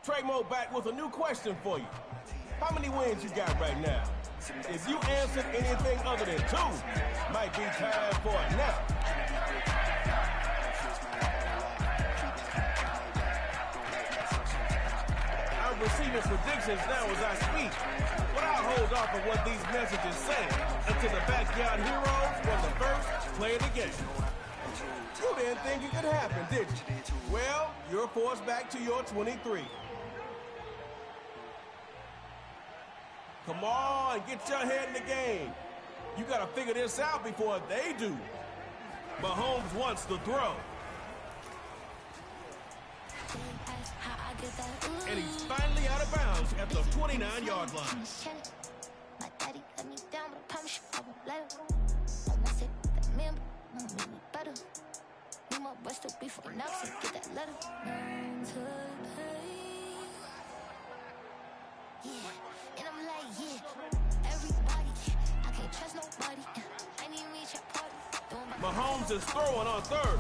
Trey Mo back with a new question for you. How many wins you got right now? If you answered anything other than 2, might be time for a nap. I'm receiving predictions now as I speak, but I'll hold off on what these messages say until the Backyard Heroes were the first play of the game. You didn't think it could happen, did you? Well, you're forced back to your 23. Come on, get your head in the game. You got to figure this out before they do. Mahomes wants to throw. And he's finally out of bounds at the 29-yard line. My daddy let me down, but I promise you I won't let him. I want to say that man, but won't make me better. Need my breast to be for now, so get that letter. Yeah, and I'm like, yeah, everybody, I can't trust nobody. I need me to party. Mahomes is throwing on 3rd.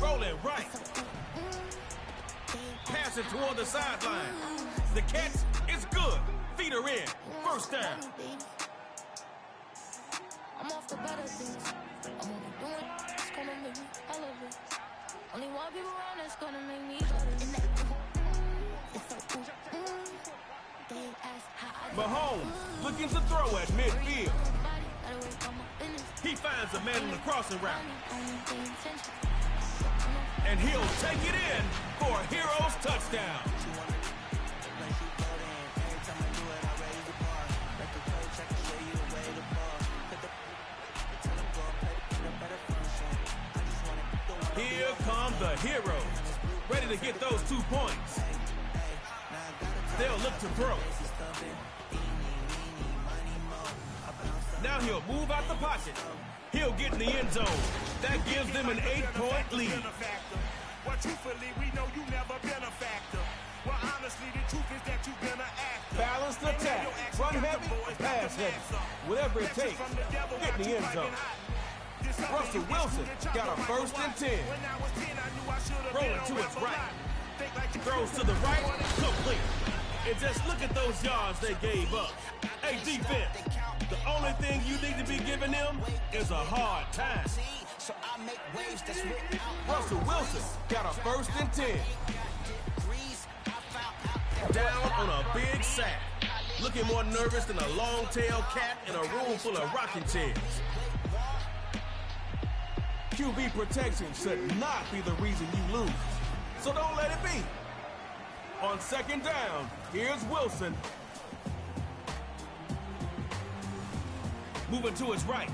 Rolling right. Passing toward the sideline. The catch is good. Feet are in. First down. I'm off the better things. I'm only doing it's gonna make me elevate. Only one people around that's gonna make me better. Mahomes looking to throw at midfield. He finds a man in the crossing route. And he'll take it in for a Heroes touchdown. Here come the Heroes, ready to get those 2 points. They'll look to throw. Now he'll move out the pocket. He'll get in the end zone. That gives them an 8-point lead. But truthfully, we know you never been a factor. Well, honestly, the truth is that you've been an actor. Balanced attack. Run heavy, pass heavy. Whatever it takes, get in the end zone. Russell Wilson got a 1st and 10. Rolling to his right. Throws to the right, complete. And just look at those yards they gave up. Hey, defense, the only thing you need to be giving them is a hard time. Russell Wilson got a 1st and 10. Down on a big sack. Looking more nervous than a long-tailed cat in a room full of rocking chairs. QB protection should not be the reason you lose. So don't let it be. On 2nd down, here's Wilson. Moving to his right.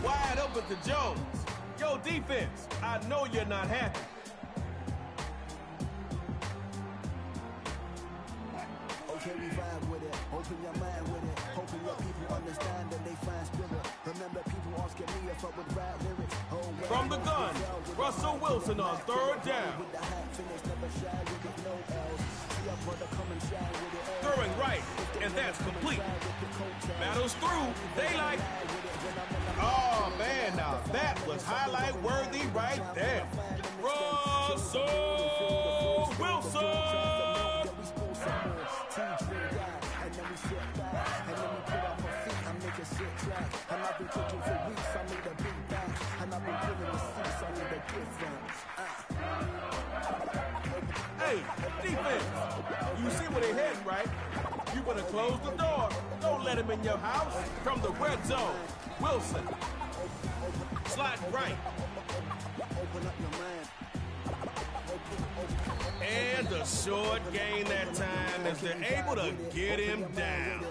Wide open to Jones. Yo, defense, I know you're not happy. Okay, we vibe with it. Open your mind with it. Hoping your people understand that they find spirit. Remember, people asking me if I would write lyrics. Oh, well, from the gun, Russell Wilson on 3rd down. Throwing right, and that's complete. Battles through, they like. Oh, man, now that was highlight worthy right there. Russell Wilson! And I've been cooking for weeks, I made a big bang. And I've been pulling the seats, I need a difference. Hey, defense, you see where they're heading, right? You better close the door. Don't let him in your house. From the red zone, Wilson. Slide right. Open up your mind. And the short gain that time as they're able to get him down.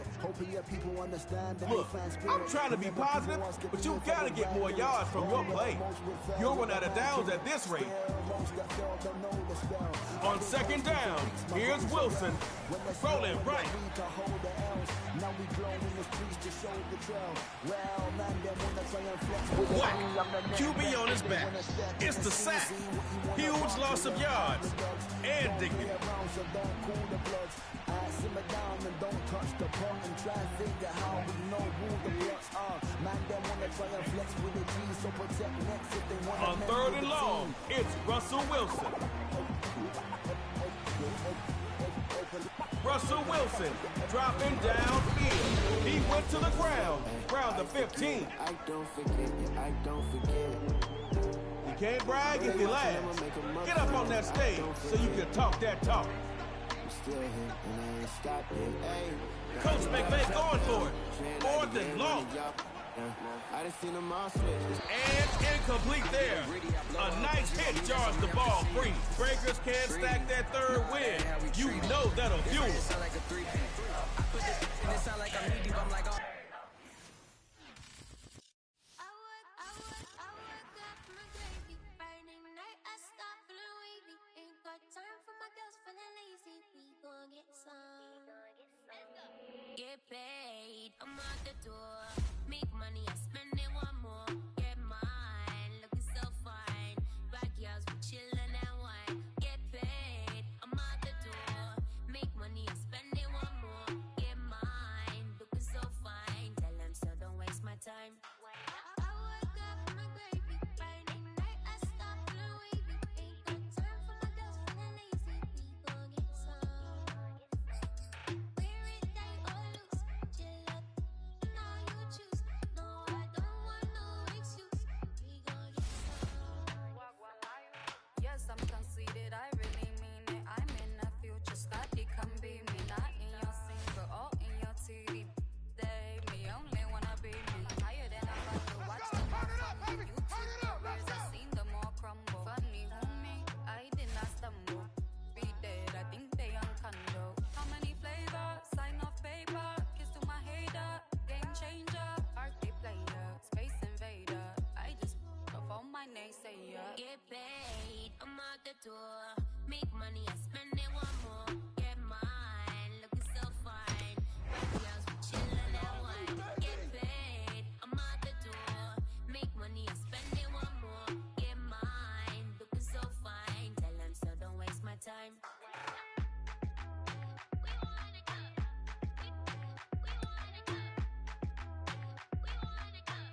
Look, I'm trying to be positive, but you gotta get more yards from your play. You'll run out of downs at this rate. On 2nd down, here's Wilson. Rolling right. What? QB on his back. It's the sack. Huge loss of yards and dignity. On 3rd and long, it's Russell Wilson. Russell Wilson dropping downfield. He went to the ground. Round the 15. I don't forget, I don't forget. You can't brag if you last. Get up on that stage so you can talk that talk. I'm still here and I ain't stopped it. Hey, Coach McVay going for it. 4th and long. I done seen them all switch. And incomplete there. A nice hit jars the ball free. Breakers can't stack that third win. You know that'll fuel it. Get paid, I'm out the door. Make money, I spend it one more. Get mine, looking so fine. Backyards, we chillin' and wine. Get paid, I'm out the door. Make money, I spend it one more. Get mine, looking so fine. Tell them so, don't waste my time. I wake up from my gravy. Friday night, I stop feeling wavy. Ain't got time for my girls feeling lazy. We gon' get some. Wear it tight or loose. Chill up, now you choose. No, I don't want no excuse. We gon' get some. Yes, I'm conceited, I really mean it. I'm in the future, Scotty can be me. Not in your single or in your TV. They me only wanna be me. Higher than I got to watch them all from me. YouTube careers, I seen them all crumble. Funny who me, I did not stumble. Be dead, I think they on condo. How many flavors? Sign off paper. Kiss to my hater. Game changer. Party player. Space invader. I just off my naysayer. Get paid, I'm out the door. Make money, I spend it one more. Get mine, looking so fine. Backyards, we chillin' and wine. Get paid, I'm out the door. Make money, I spend it one more. Get mine, looking so fine. Tell them so, don't waste my time. We want it up. We want it up. We want it up. We want it up.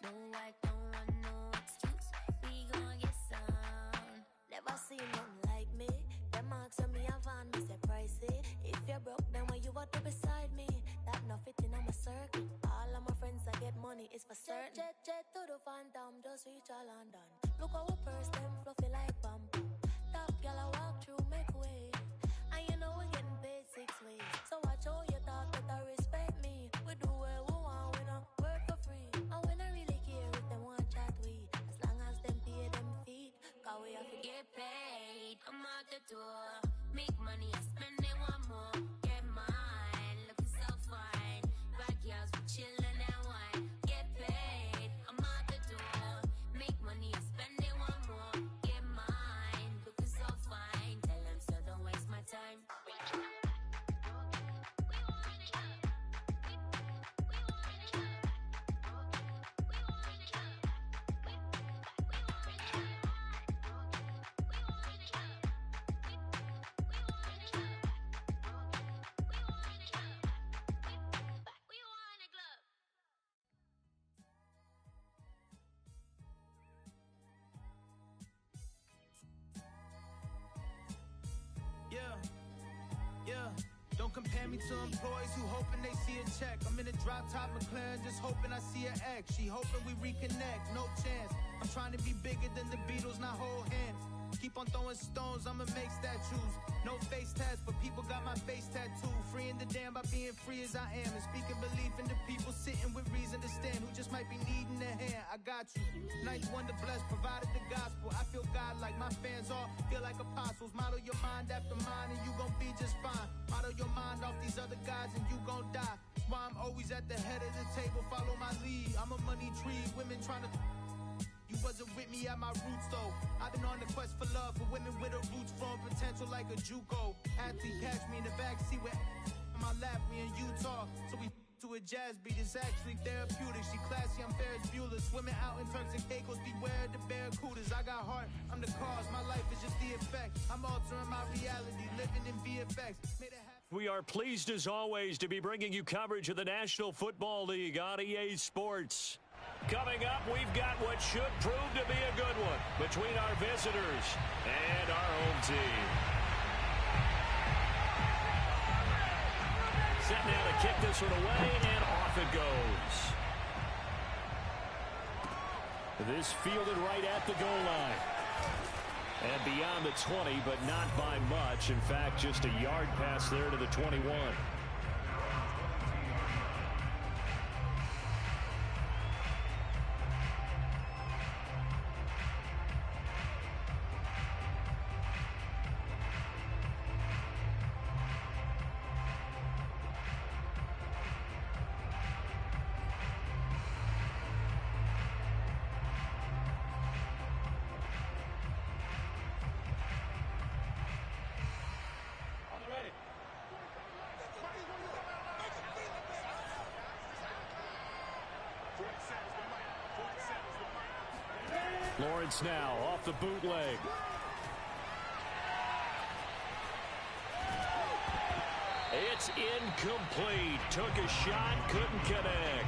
No, I don't want no excuse. We gon' get some. Never seen nothing like me. Them marks on me have on me say pricey. If you're broke, then why you want to beside me? That no fitting on my circle. All of my friends I get money is for certain. Jet to the phantom, just reach all London. Look how we purse them fluffy like bamboo. Top girl I walk through, make way. And you know we getting paid 6 ways. So watch how you talk, better respect me. We do what we want, we don't work for free. And we don't really care if them want chat we. As long as them pay them feet. Cause we have to Get paid, I'm out the door. Make money, I spend it one more. Get mine, looking so fine. Backyards, we chillin' and wine. Get paid, I'm out the door. Make money, I spend it one more. Get mine, looking so fine. Tell them so, don't waste my time. Yeah. Don't compare me to employees who hoping they see a check. I'm in a drop top McLaren, just hoping I see an X. She hoping we reconnect, no chance. I'm trying to be bigger than the Beatles, not hold hands. Keep on throwing stones, I'ma make statues. No face tats, but people got my face tattooed. Freeing the damn by being free as I am. And speaking belief in the people sitting with reason to stand, who just might be needing a hand. I got you. Ninth wonder blessed, provided the gospel. I feel God like my fans all feel like apostles. Model your mind after mine and you gon' be just fine. Model your mind off these other guys and you gon' die. That's why I'm always at the head of the table, follow my lead. I'm a money tree, women trying to... You wasn't with me at my roots though. I've been on the quest for love for women with her roots from potential like a JUCO. Athlete catch me in the backseat with on my lap, we in Utah. So we to a jazz beat. It's actually therapeutic. She classy, I'm Ferris Bueller. Swimming out in Turks and Caicos, beware the barracudas. I got heart, I'm the cause. My life is just the effect. I'm altering my reality, living in VFX. We are pleased as always to be bringing you coverage of the National Football League on EA Sports. Coming up, we've got what should prove to be a good one between our visitors and our home team. Set now to kick this one away, and off it goes. This fielded right at the goal line. And beyond the 20, but not by much. In fact, just a yard pass there to the 21. Lawrence now off the bootleg. It's incomplete. Took a shot, couldn't connect.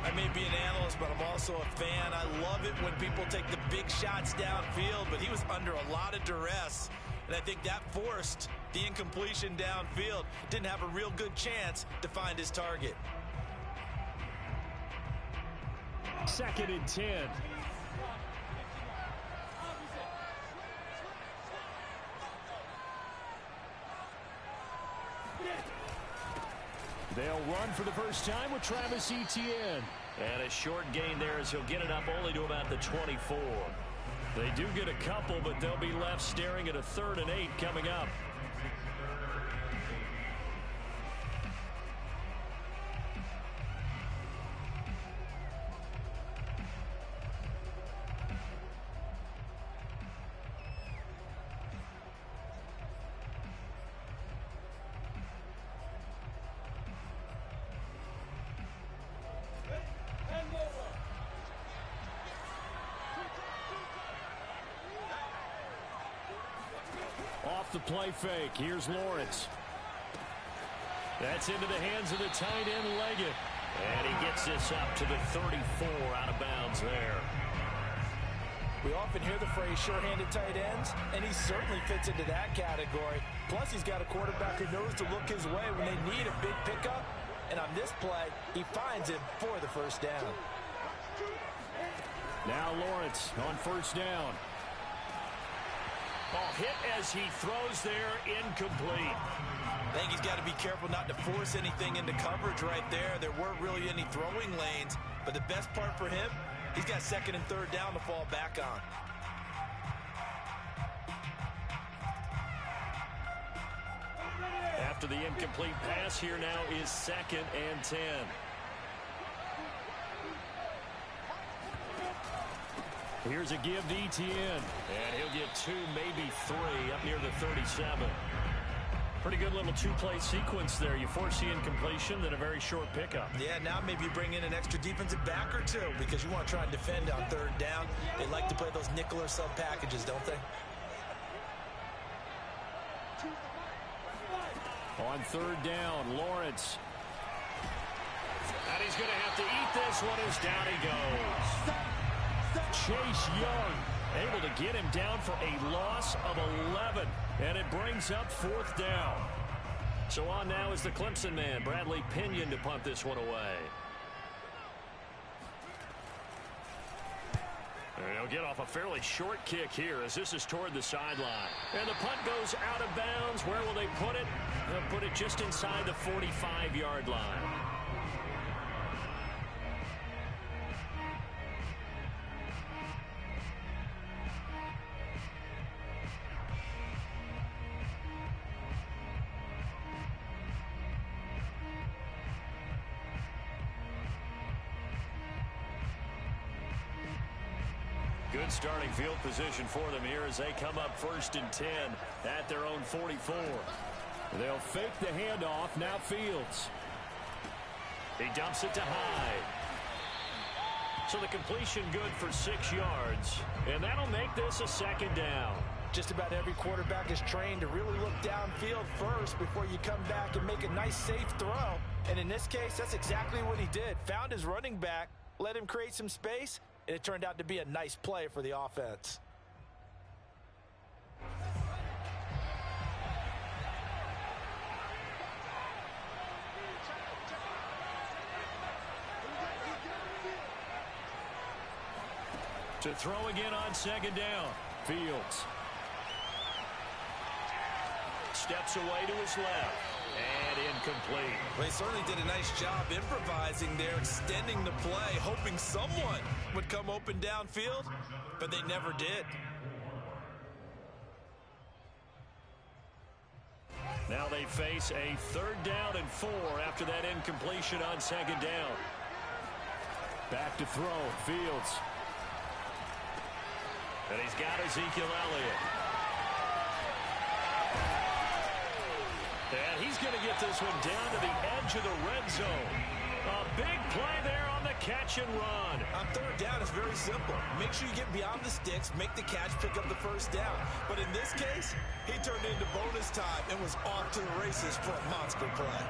I may be an analyst, but I'm also a fan. I love it when people take the big shots downfield, but he was under a lot of duress, and I think that forced the incompletion downfield. Didn't have a real good chance to find his target. 2nd and 10. They'll run for the first time with Travis Etienne. And a short gain there as he'll get it up only to about the 24. They do get a couple, but they'll be left staring at a 3rd and 8 coming up. Off the play fake. Here's Lawrence. That's into the hands of the tight end, Leggett. And he gets this up to the 34, out of bounds there. We often hear the phrase sure-handed tight ends, and he certainly fits into that category. Plus, he's got a quarterback who knows to look his way when they need a big pickup. And on this play, he finds him for the first down. Now Lawrence on 1st down. Ball hit as he throws there, incomplete. I think he's got to be careful not to force anything into coverage right there. There weren't really any throwing lanes, but the best part for him, he's got 2nd and 3rd down to fall back on. After the incomplete pass, here now is 2nd and 10. Here's a give to Etienne. And he'll get 2, maybe 3, up near the 37. Pretty good little 2-play sequence there. You force the incompletion, then a very short pickup. Yeah, now maybe you bring in an extra defensive back or 2 because you want to try and defend on 3rd down. They like to play those nickel or sub packages, don't they? On 3rd down, Lawrence. And he's going to have to eat this one as down he goes. Chase Young able to get him down for a loss of 11. And it brings up 4th down. So on now is the Clemson man, Bradley Pinion, to punt this one away. And he'll get off a fairly short kick here as this is toward the sideline. And the punt goes out of bounds. Where will they put it? They'll put it just inside the 45-yard line. Good starting field position for them here as they come up 1st and 10 at their own 44. They'll fake the handoff. Now Fields. He dumps it to Hyde. So the completion good for 6 yards, and that'll make this a 2nd down. Just about every quarterback is trained to really look downfield first before you come back and make a nice, safe throw. And in this case, that's exactly what he did. Found his running back, let him create some space, and it turned out to be a nice play for the offense. To throw again on 2nd down. Fields. Steps away to his left. And incomplete. Well, he certainly did a nice job improvising there, extending the play, hoping someone would come open downfield, but they never did. Now they face a 3rd down and 4 after that incompletion on 2nd down. Back to throw. Fields. And he's got Ezekiel Elliott. And he's going to get this one down to the edge of the red zone. A big play there on the catch and run. On 3rd down, it's very simple. Make sure you get beyond the sticks, make the catch, pick up the 1st down. But in this case, he turned into bonus time and was off to the races for a monster play.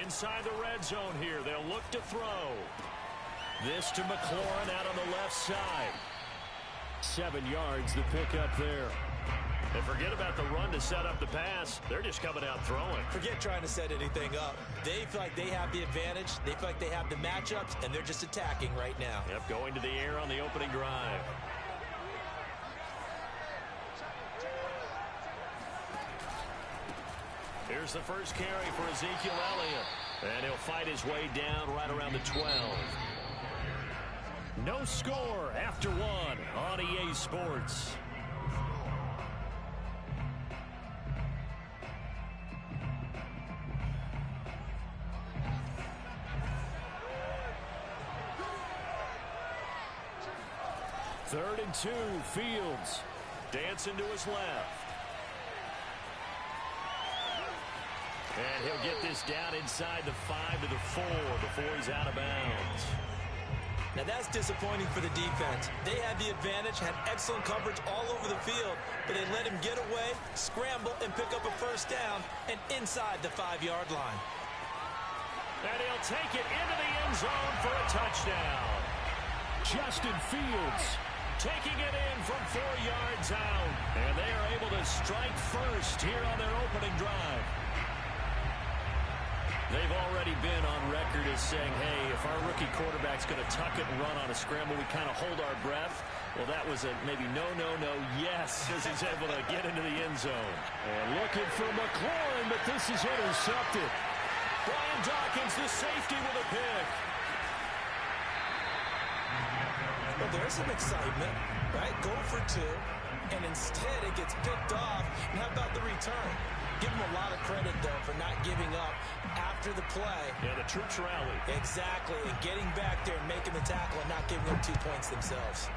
Inside the red zone here, they'll look to throw. This to McLaurin out on the left side. 7 yards the pickup there. And forget about the run to set up the pass. They're just coming out throwing. Forget trying to set anything up. They feel like they have the advantage. They feel like they have the matchups, and they're just attacking right now. Yep, going to the air on the opening drive. Here's the first carry for Ezekiel Elliott. And he'll fight his way down right around the 12. No score after 1 on EA Sports. Third and 2, Fields. Dancing to his left. And he'll get this down inside the 5 to the 4 before he's out of bounds. Now that's disappointing for the defense. They had the advantage, had excellent coverage all over the field, but they let him get away, scramble, and pick up a 1st down and inside the 5-yard line. And he'll take it into the end zone for a touchdown. Justin Fields taking it in from 4 yards out. And they are able to strike first here on their opening drive. They've already been on record as saying, hey, if our rookie quarterback's going to tuck it and run on a scramble, we kind of hold our breath. Well, that was a maybe no, yes, as he's able to get into the end zone. And looking for McLaurin, but this is intercepted. Brian Dawkins, the safety with a pick. Well, there's some excitement, right? Go for 2, and instead it gets picked off. And how about the return? Give him a lot of credit, though, for not giving up after the play. Yeah, the troops rallied. Exactly, and getting back there and making the tackle and not giving up 2 points themselves.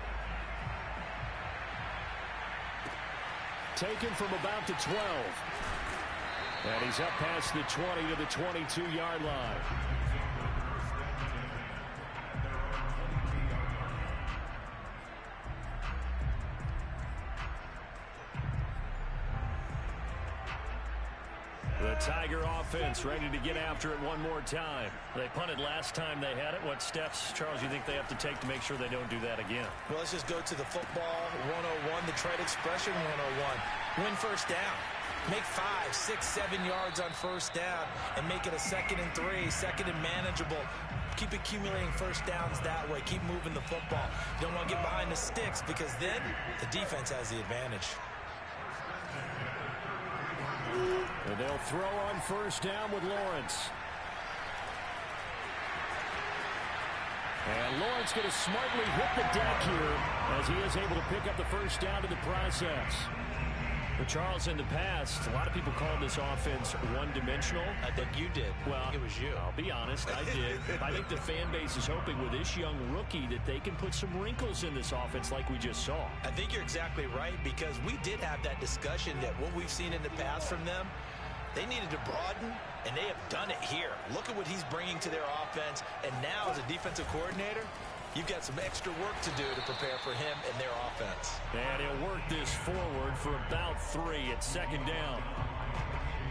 Taken from about the 12. And he's up past the 20 to the 22-yard line. The Tiger offense ready to get after it one more time. They punted last time they had it. What steps, Charles, you think they have to take to make sure they don't do that again? Well, let's just go to the football 101, the trade expression 101. Win 1st down. Make 5, 6, 7 yards on 1st down and make it a 2nd and 3, 2nd and manageable. Keep accumulating 1st downs that way. Keep moving the football. You don't want to get behind the sticks because then the defense has the advantage. And they'll throw on 1st down with Lawrence. And Lawrence going to smartly hit the deck here as he is able to pick up the 1st down in the process. Well, Charles, in the past, a lot of people called this offense one-dimensional. I think you did. Well, it was you. I'll be honest, I did. I think the fan base is hoping with this young rookie that they can put some wrinkles in this offense like we just saw. I think you're exactly right, because we did have that discussion that what we've seen in the past from them, they needed to broaden, and they have done it here. Look at what he's bringing to their offense, and now as a defensive coordinator, you've got some extra work to do to prepare for him and their offense. And he'll work this forward for about 3 at second down.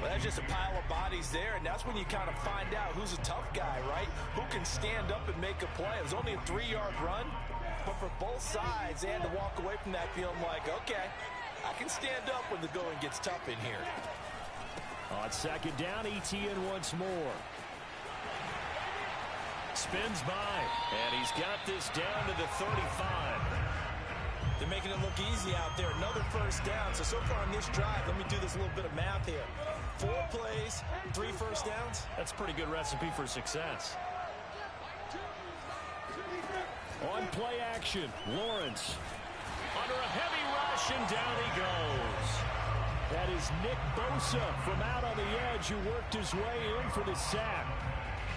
Well, that's just a pile of bodies there, and that's when you kind of find out who's a tough guy, right? Who can stand up and make a play. It was only a 3-yard run, but for both sides, they had to walk away from that feeling like, okay, I can stand up when the going gets tough in here. On second down, ETN once more. Spins by, and he's got this down to the 35. They're making it look easy out there. Another first down. So far on this drive, let me do this little bit of math here. 4 plays, 3 first downs. That's a pretty good recipe for success. On play action, Lawrence. Under a heavy rush, and down he goes. That is Nick Bosa from out on the edge who worked his way in for the sack.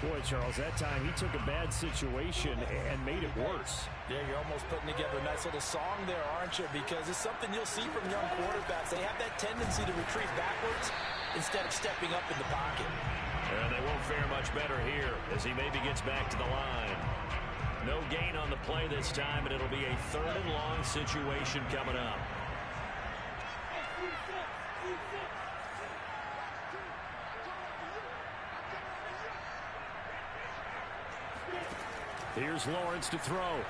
Boy, Charles, that time he took a bad situation and made it worse. Yeah, you're almost putting together a nice little song there, aren't you? Because it's something you'll see from young quarterbacks. They have that tendency to retreat backwards instead of stepping up in the pocket. And they won't fare much better here as he maybe gets back to the line. No gain on the play this time, and it'll be a 3rd and long situation coming up. Here's Lawrence to throw.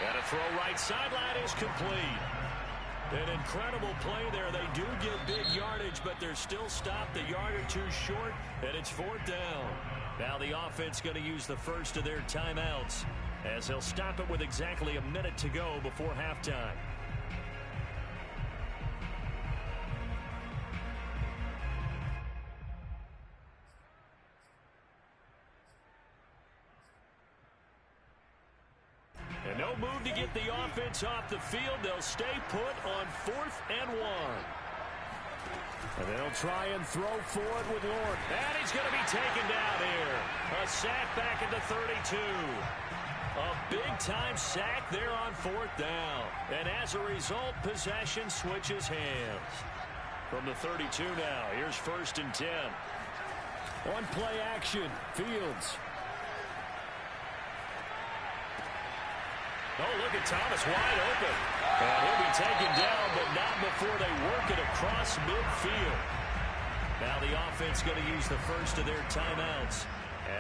And a throw right sideline is complete. An incredible play there. They do get big yardage, but they're still stopped a yard or 2 short, and it's 4th down. Now the offense going to use the first of their timeouts as they'll stop it with exactly a minute to go before halftime. And no move to get the offense off the field. They'll stay put on 4th and 1. And they'll try and throw forward with Lord. And he's going to be taken down here. A sack back at the 32. A big-time sack there on 4th down. And as a result, possession switches hands. From the 32 now, here's 1st and 10. On play action, Fields. Oh, look at Thomas wide open. And he'll be taken down, but not before they work it across midfield. Now the offense going to use the first of their timeouts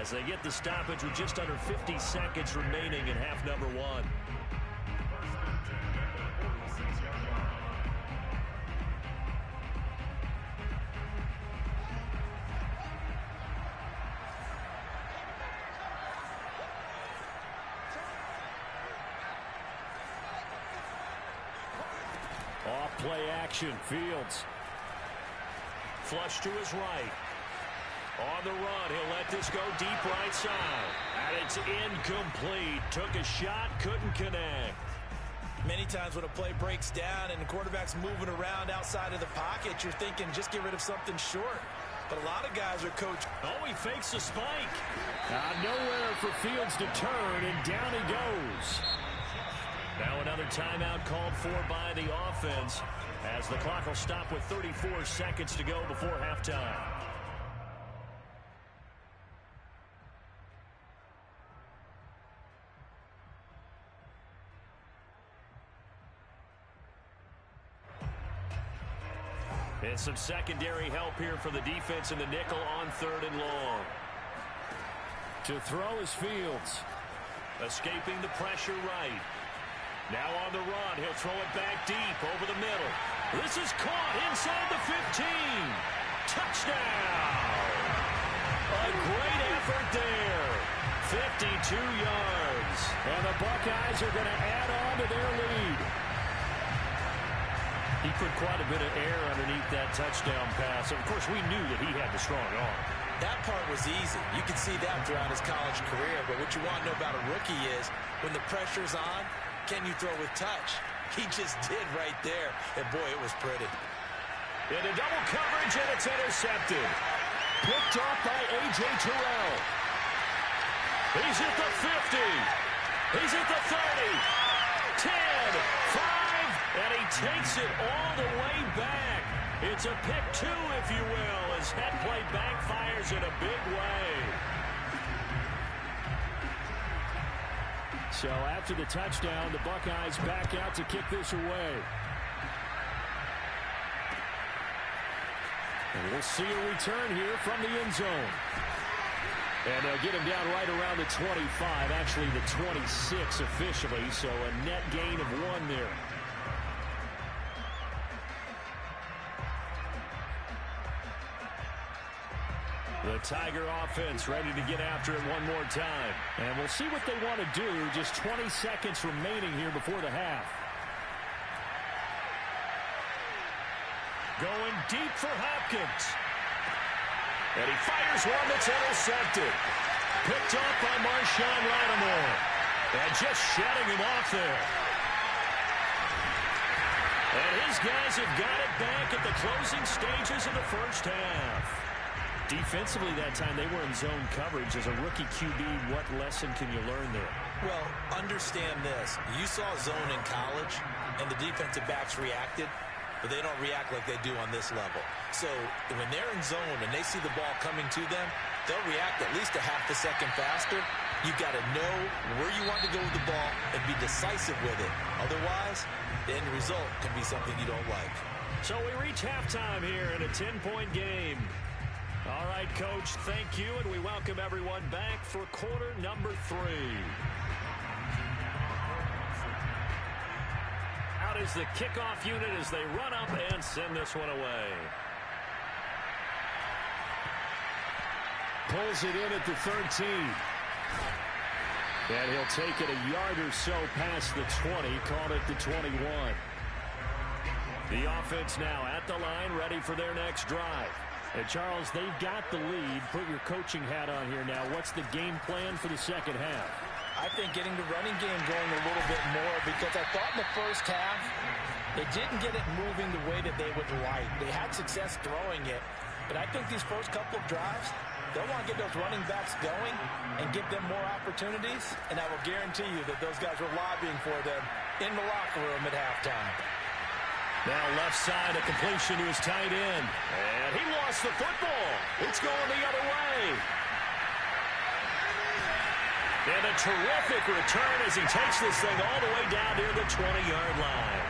as they get the stoppage with just under 50 seconds remaining in half number 1. Off play action, Fields. Flush to his right. On the run, he'll let this go deep right side. And it's incomplete. Took a shot, couldn't connect. Many times when a play breaks down and the quarterback's moving around outside of the pocket, you're thinking just get rid of something short. But a lot of guys are coached. Oh, he fakes a spike. Nowhere for Fields to turn, and down he goes. Now another timeout called for by the offense as the clock will stop with 34 seconds to go before halftime. And some secondary help here for the defense in the nickel on 3rd and long. To throw is Fields. Escaping the pressure right. Now on the run, he'll throw it back deep over the middle. This is caught inside the 15. Touchdown! A great effort there. 52 yards. And the Buckeyes are going to add on to their lead. He put quite a bit of air underneath that touchdown pass. Of course, we knew that he had the strong arm. That part was easy. You can see that throughout his college career. But what you want to know about a rookie is when the pressure's on, can you throw with touch? he just did right there. And, boy, it was pretty. Into double coverage, and it's intercepted. Picked off by A.J. Terrell. He's at the 50. He's at the 30. 10, 5, and he takes it all the way back. It's a pick 2, if you will, as head play backfires in a big way. So after the touchdown, the Buckeyes back out to kick this away. And we'll see a return here from the end zone. And they'll get him down right around the 25, actually the 26 officially, so a net gain of 1 there. The Tiger offense ready to get after it one more time. And we'll see what they want to do. Just 20 seconds remaining here before the half. Going deep for Hopkins. And he fires one that's intercepted. Picked off by Marshawn Lattimore. And just shutting him off there. And his guys have got it back at the closing stages of the first half. Defensively that time, they were in zone coverage. As a rookie QB, what lesson can you learn there? Well, understand this. You saw zone in college, and the defensive backs reacted, but they don't react like they do on this level. So when they're in zone and they see the ball coming to them, they'll react at least a half a second faster. You've got to know where you want to go with the ball and be decisive with it. Otherwise, the end result can be something you don't like. So we reach halftime here in a 10-point game. All right, Coach, thank you, and we welcome everyone back for quarter number 3. Out is the kickoff unit as they run up and send this one away. Pulls it in at the 13. And he'll take it a yard or so past the 20, called it the 21. The offense now at the line, ready for their next drive. And Charles, they've got the lead. Put your coaching hat on here now. What's the game plan for the second half? I think getting the running game going a little bit more, because I thought in the first half they didn't get it moving the way that they would like. They had success throwing it, but I think these first couple of drives, they'll want to get those running backs going and give them more opportunities, and I will guarantee you that those guys were lobbying for them in the locker room at halftime. Now left side, a completion to his tight end. And he lost the football. It's going the other way. And a terrific return as he takes this thing all the way down near the 20-yard line.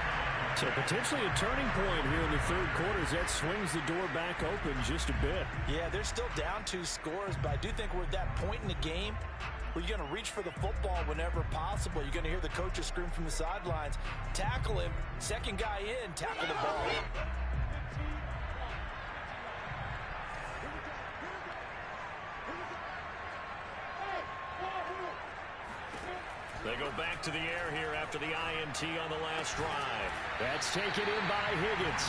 So potentially a turning point here in the third quarter as that swings the door back open just a bit. Yeah, they're still down 2 scores, but I do think we're at that point in the game where you're going to reach for the football whenever possible. You're going to hear the coaches scream from the sidelines. Tackle him. Second guy in. Tackle the ball. They go back to the air here after the INT on the last drive. That's taken in by Higgins.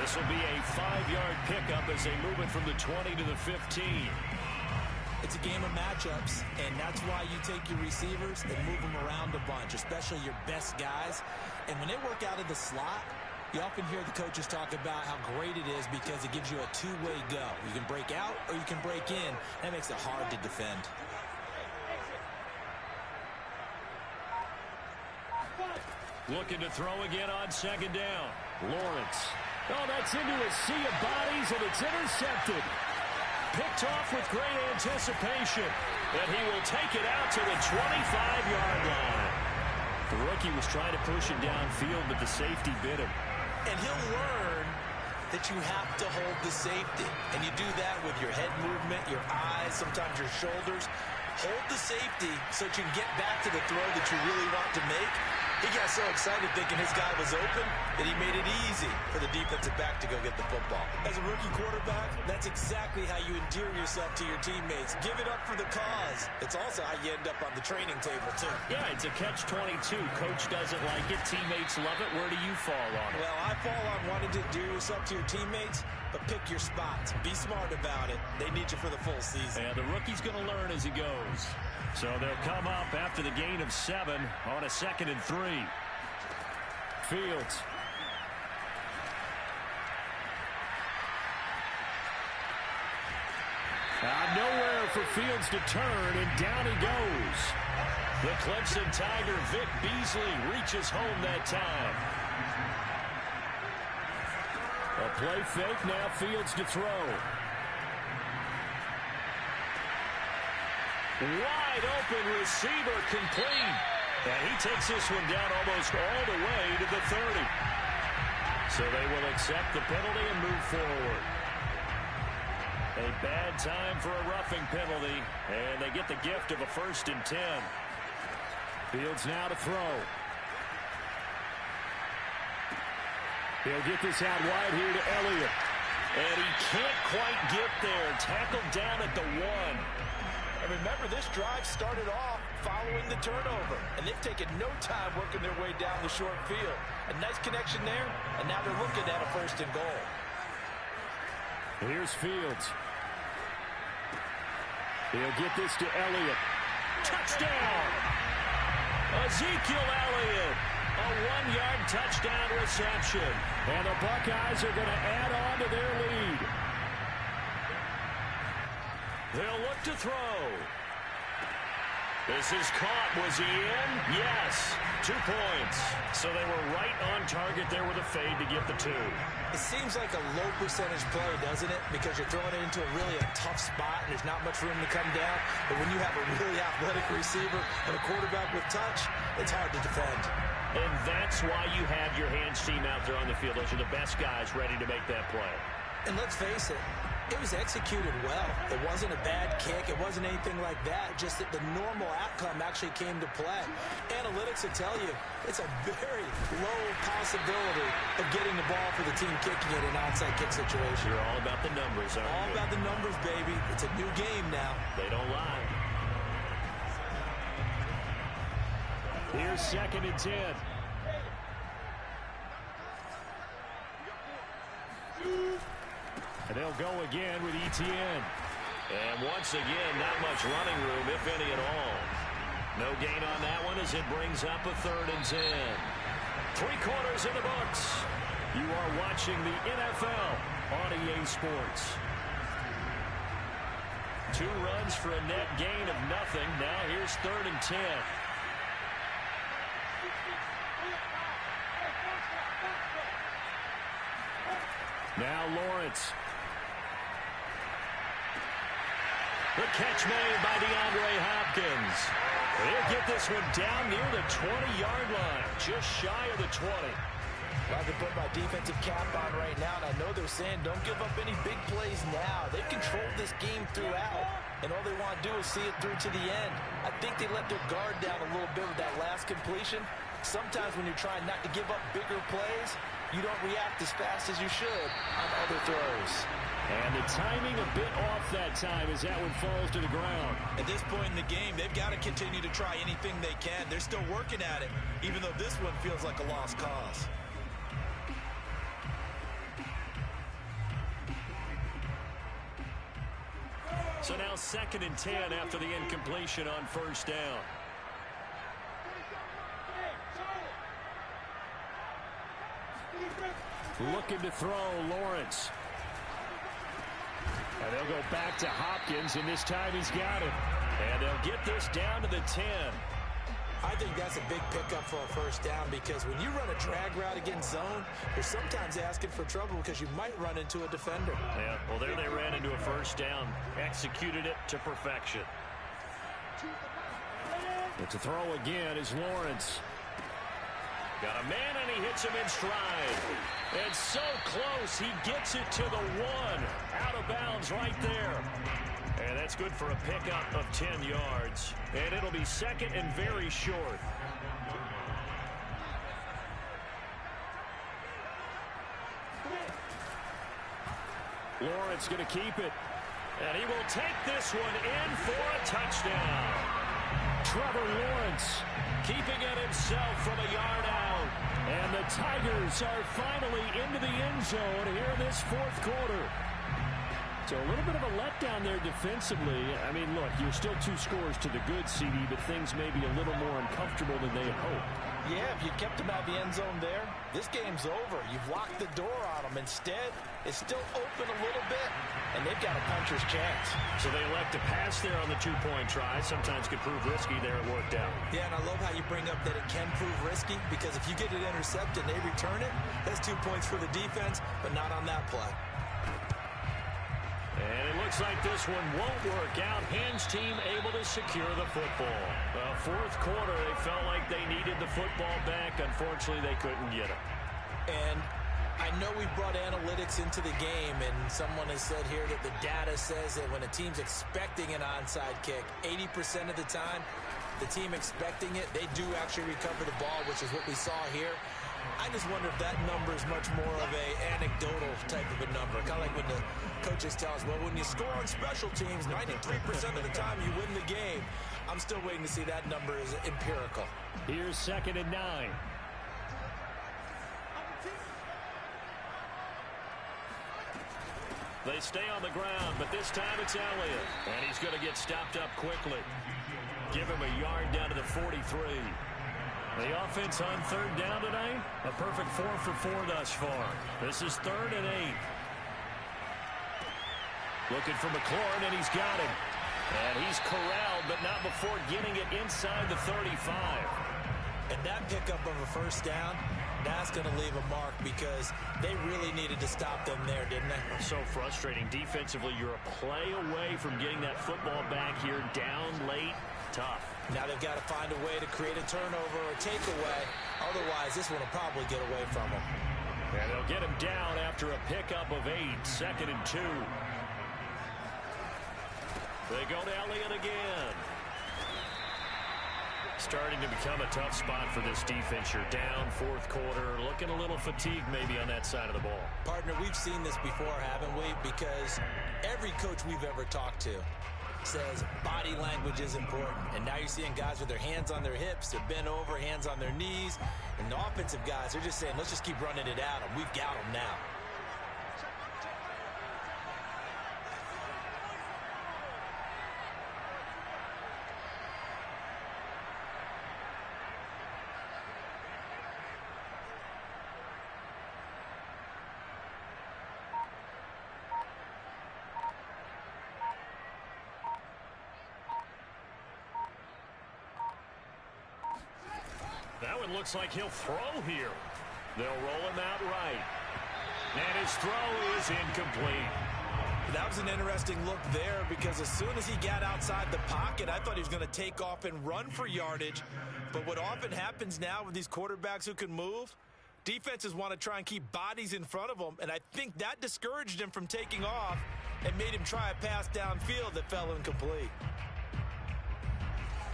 This will be a 5-yard pickup as they move it from the 20 to the 15. It's a game of matchups, and that's why you take your receivers and move them around a bunch, especially your best guys. And when they work out of the slot, you often hear the coaches talk about how great it is because it gives you a 2-way go. You can break out or you can break in. That makes it hard to defend. Looking to throw again on second down. Lawrence. Oh, that's into a sea of bodies, and it's intercepted. Picked off with great anticipation. And he will take it out to the 25-yard line. The rookie was trying to push it downfield, but the safety bit him. And he'll learn that you have to hold the safety. And you do that with your head movement, your eyes, sometimes your shoulders. Hold the safety so that you can get back to the throw that you really want to make. He got so excited thinking his guy was open that he made it easy for the defensive back to go get the football. As a rookie quarterback, that's exactly how you endear yourself to your teammates. Give it up for the cause. It's also how you end up on the training table, too. Yeah, it's a catch-22. Coach doesn't like it. Teammates love it. Where do you fall on it? Well, I fall on wanting to endear yourself to your teammates, but pick your spots. Be smart about it. They need you for the full season. And the rookie's going to learn as he goes. So they'll come up after the gain of 7 on a 2nd and 3. Fields. Nowhere for Fields to turn, and down he goes. The Clemson Tiger, Vic Beasley, reaches home that time. A play fake, now Fields to throw. Wide open receiver complete. And he takes this one down almost all the way to the 30. So they will accept the penalty and move forward. A bad time for a roughing penalty, and they get the gift of a 1st and 10. Fields now to throw. He'll get this out wide here to Elliott. And he can't quite get there. Tackled down at the 1. And remember, this drive started off following the turnover, and they've taken no time working their way down the short field. A nice connection there, and now they're looking at a 1st and goal. Here's Fields. He'll get this to Elliott. Touchdown! Ezekiel Elliott. A 1-yard touchdown reception. And the Buckeyes are going to add on to their lead. They'll look to throw. This is caught. Was he in? Yes. 2 points. So they were right on target there with a fade to get the 2. It seems like a low percentage play, doesn't it? Because you're throwing it into a tough spot, and there's not much room to come down. But when you have a really athletic receiver and a quarterback with touch, it's hard to defend. And that's why you have your hands team out there on the field. Those are the best guys ready to make that play. And let's face it, it was executed well. It wasn't a bad kick. It wasn't anything like that. Just that the normal outcome actually came to play. Analytics will tell you it's a very low possibility of getting the ball for the team kicking it in an onside kick situation. You're all about the numbers, aren't you? All about the numbers, baby. It's a new game now. They don't lie. Here's 2nd and 10. And they'll go again with Etienne. And once again, not much running room, if any at all. No gain on that one as it brings up a 3rd and 10. 3 quarters in the books. You are watching the NFL on EA Sports. 2 runs for a net gain of nothing. Now here's 3rd and 10. Now Lawrence. The catch made by DeAndre Hopkins. He'll get this one down near the 20-yard line, just shy of the 20. I can put my defensive cap on right now, and I know they're saying don't give up any big plays now. They've controlled this game throughout, and all they want to do is see it through to the end. I think they let their guard down a little bit with that last completion. Sometimes when you're trying not to give up bigger plays, you don't react as fast as you should on other throws. And the timing a bit off that time as that one falls to the ground. At this point in the game, they've got to continue to try anything they can. They're still working at it, even though this one feels like a lost cause. So now 2nd and 10 after the incompletion on 1st down. Looking to throw, Lawrence. And they'll go back to Hopkins, and this time he's got it. And they'll get this down to the 10. I think that's a big pickup for a 1st down, because when you run a drag route against zone, you're sometimes asking for trouble because you might run into a defender. Yeah, well, there they ran into a 1st down. Executed it to perfection. But to throw again is Lawrence. Got a man, and he hits him in stride. And so close, he gets it to the 1. Out of bounds right there. And that's good for a pickup of 10 yards. And it'll be 2nd and very short. Lawrence going to keep it. And he will take this one in for a touchdown. Trevor Lawrence keeping it himself from a yard out. And the Tigers are finally into the end zone here in this 4th quarter. So a little bit of a letdown there defensively. I mean, look, you're still 2 scores to the good, CD, but things may be a little more uncomfortable than they had hoped. Yeah, if you kept them out of the end zone there, this game's over. You've locked the door on them. Instead, it's still open a little bit, and they've got a puncher's chance. So they elect to pass there on the 2-point try. Sometimes could prove risky there. It worked out. Yeah, and I love how you bring up that it can prove risky, because if you get it intercepted and they return it, that's 2 points for the defense, but not on that play. And it looks like this one won't work out. Hens team able to secure the football. Fourth quarter, they felt like they needed the football back. Unfortunately, they couldn't get it. And I know we brought analytics into the game, and someone has said here that the data says that when a team's expecting an onside kick, 80% of the time, the team expecting it, they do actually recover the ball, which is what we saw here. I just wonder if that number is much more of a anecdotal type of a number. Kind of like when the coaches tell us, well, when you score on special teams, 93% of the time you win the game. I'm still waiting to see that number is empirical. Here's 2nd and 9. They stay on the ground, but this time it's Elliott. And he's going to get stopped up quickly. Give him a yard down to the 43. The offense on 3rd down tonight, a perfect 4 for 4 thus far. This is 3rd and 8. Looking for McLaurin, and he's got him. And he's corralled, but not before getting it inside the 35. And that pickup of a first down, that's going to leave a mark, because they really needed to stop them there, didn't they? So frustrating. Defensively, you're a play away from getting that football back here, down late. Tough. Now they've got to find a way to create a turnover or takeaway. Otherwise, this one will probably get away from them. And they'll get him down after a pickup of 8. 2nd and 2. They go to Elliott again. Starting to become a tough spot for this defense. You're down 4th quarter. Looking a little fatigued maybe on that side of the ball. Partner, we've seen this before, haven't we? Because every coach we've ever talked to says body language is important. And now you're seeing guys with their hands on their hips, they're bent over, hands on their knees. And the offensive guys, they're just saying, let's just keep running it at them. We've got them now. That one looks like he'll throw here. They'll roll him out right. And his throw is incomplete. That was an interesting look there, because as soon as he got outside the pocket, I thought he was going to take off and run for yardage. But what often happens now with these quarterbacks who can move, defenses want to try and keep bodies in front of them, and I think that discouraged him from taking off and made him try a pass downfield that fell incomplete.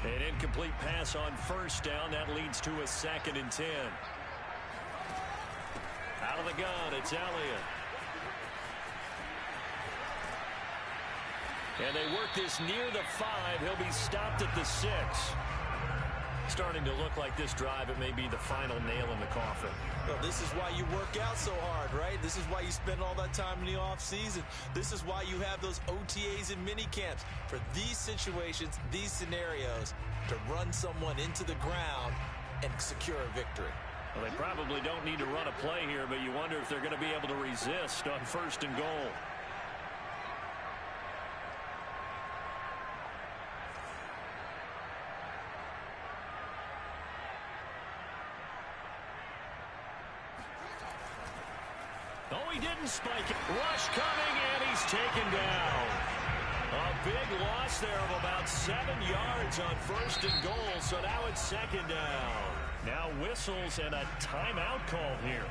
An incomplete pass on 1st down. That leads to a 2nd and 10. Out of the gun, it's Elliott. And they work this near the 5. He'll be stopped at the 6. Starting to look like this drive, it may be the final nail in the coffin. Well, this is why you work out so hard, right? This is why you spend all that time in the offseason. This is why you have those OTAs and mini camps, for these situations, these scenarios, to run someone into the ground and secure a victory. Well, they probably don't need to run a play here, but you wonder if they're going to be able to resist on 1st and goal. Oh, he didn't spike it. Rush coming, and he's taken down. A big loss there of about 7 yards on 1st and goal, so now it's 2nd down. Now whistles and a timeout call here.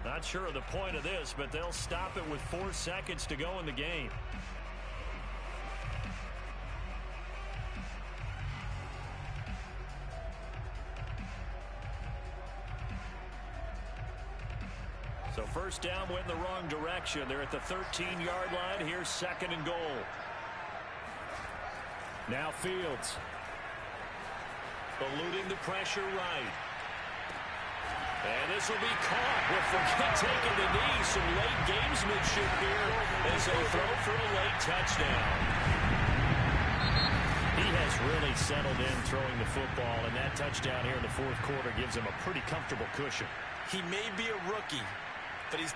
Not sure of the point of this, but they'll stop it with 4 seconds to go in the game. So 1st down went in the wrong direction. They're at the 13-yard line. Here's 2nd and goal. Now Fields. Eluding the pressure right. And this will be caught. Well, forget taking the knee. Some late gamesmanship here as they throw for a late touchdown. He has really settled in throwing the football, and that touchdown here in the fourth quarter gives him a pretty comfortable cushion. He may be a rookie, but he's...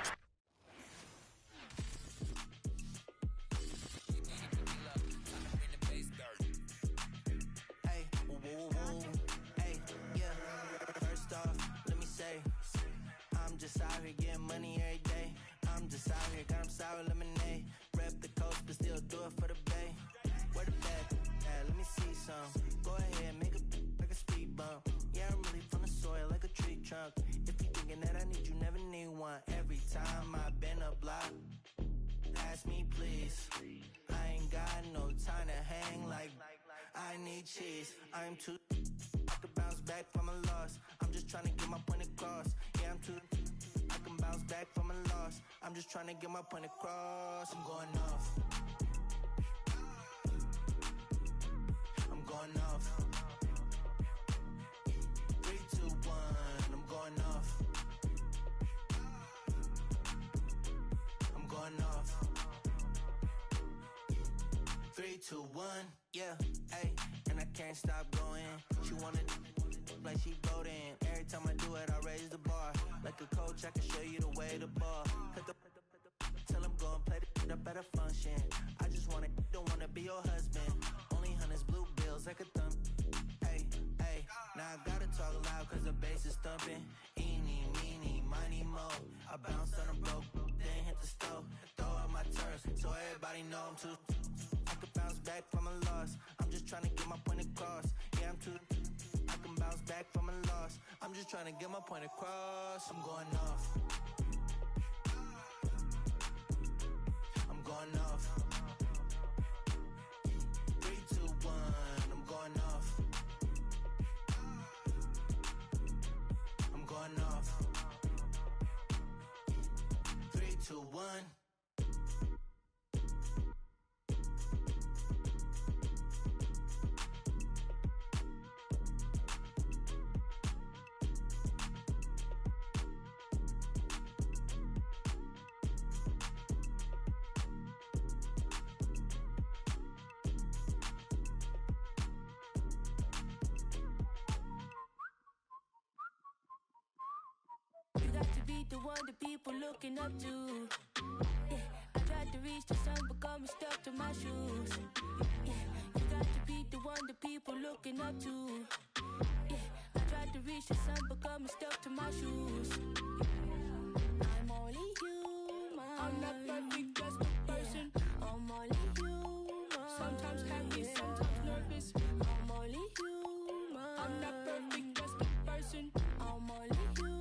Just out here getting money every day. I'm just out here, got 'em sour lemonade. Rep the coast, but still do it for the bay. Where the bag at? Let me see some. Go ahead, make a like a speed bump. Yeah, I'm really from the soil, like a tree trunk. If you thinking that I need you, never need one. Every time I've been a block, ask me please. I ain't got no time to hang like I need cheese. I'm too I could bounce back from a loss. I'm just trying to get my point across. Yeah, I'm too I can bounce back from a loss. I'm just trying to get my point across. I'm going off. I'm going off. 3, 2, 1. I'm going off. I'm going off. 3, 2, 1. Yeah, hey, and I can't stop going. She wanna like she voting. Every time I do it, I raise the bar. Like a coach, I can show you the way to ball. Tell him go and play the better function. I just don't wanna be your husband. Only hunters, blue bills, like a thumb. Hey, hey, now I gotta talk loud cause the bass is thumping. Eeny, meeny, miny, mo. I bounce on a broke, then hit the stove. Throw out my turf, so everybody know I'm too. I could bounce back from a loss. I'm just trying to get my point across. Yeah, I'm too. I can bounce back from a loss. I'm just trying to get my point across. I'm going off. I'm going off. 3, 2, 1. I'm going off. I'm going off. 3, 2, 1. The one that people looking up to. Yeah, I tried to reach the sun, but got me stuck to my shoes. Yeah, you got to be the one that people looking up to. Yeah, I tried to reach the sun, but got me stuck to my shoes. I'm only human. I'm not perfect, just a person. I'm only human. Sometimes happy, sometimes nervous. I'm only human. I'm not perfect, just a person. I'm only human.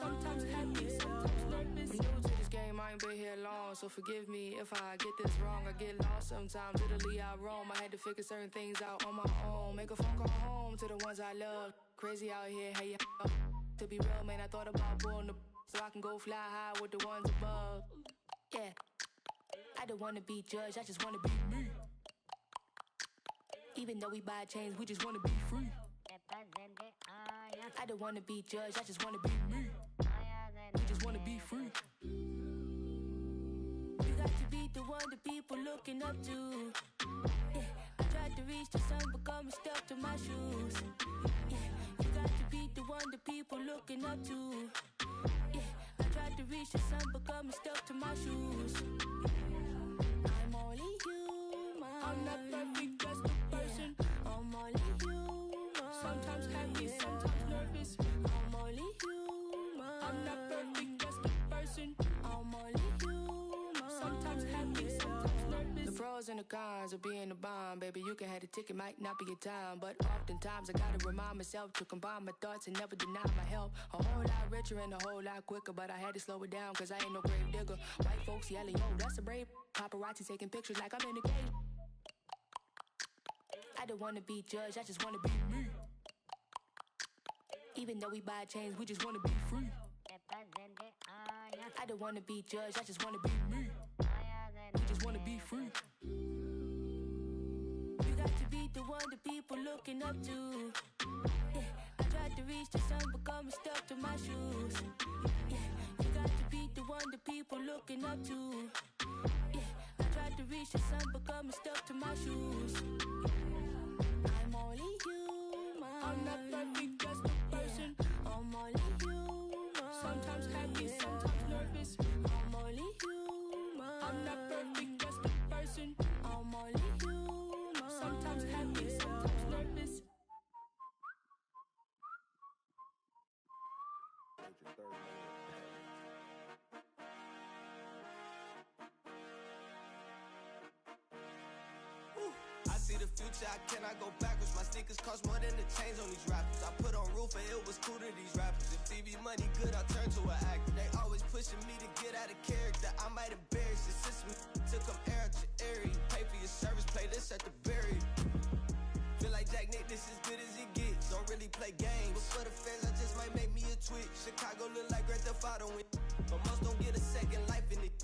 Sometimes happy, sometimes nervous. I'm new to this game, I ain't been here long, so forgive me if I get this wrong. I get lost sometimes, literally I roam. I had to figure certain things out on my own. Make a phone call home to the ones I love. Crazy out here, hey, to be real, man, I thought about pulling the so I can go fly high with the ones above. Yeah, I don't wanna be judged, I just wanna be me. Even though we buy chains, we just wanna be free. I don't wanna be judged, I just wanna be me. We just wanna be free. You got to be the one that people looking up to. Yeah, I tried to reach the sun, but got me stuck to my shoes. Yeah, you got to be the one that people looking up to. Yeah, I tried to reach the sun, but got me stuck to my shoes. I'm only human. I'm not perfect, just a person. I'm only human. Sometimes happy, sometimes nervous. I'm only human. I'm not perfect, just a person. I'm only human. Sometimes happy, sometimes nervous. The pros and the cons of being a bomb, baby. You can have the ticket, might not be your time, but oftentimes I gotta remind myself to combine my thoughts and never deny my help. A whole lot richer and a whole lot quicker, but I had to slow it down cause I ain't no grave digger. White folks yelling, yo, that's a brave. Paparazzi taking pictures like I'm in a cave. I don't wanna be judged, I just wanna be me. Even though we buy chains, we just wanna be free. I don't wanna be judged, I just wanna be me. We just wanna be free. You got to be the one that people looking up to. Yeah, I tried to reach the sun, but got me stuck to my shoes. Yeah, you got to be the one the people looking up to. Yeah, I tried to reach the sun, but got me stuck to my shoes. I'm only human. I'm not perfect, just a person. I'm only human. Sometimes happy, sometimes nervous. I'm only human. I'm not perfect, just a person. I'm only human. Sometimes happy, sometimes nervous. I see the future, I cannot go backwards. My sneakers cost more than the chains on these rappers. I put on roof and it was cool to these rappers. If TV money good, I'll turn to an actor. They always pushing me to get out of character. I might embarrass the system. Took them air out your area. You pay for your service, play this at the barrier. Feel like Jack Nick, this as good as it gets. Don't really play games, but for the fans, I just might make me a tweet. Chicago look like Grand Theft Auto, but most don't get a second life in it.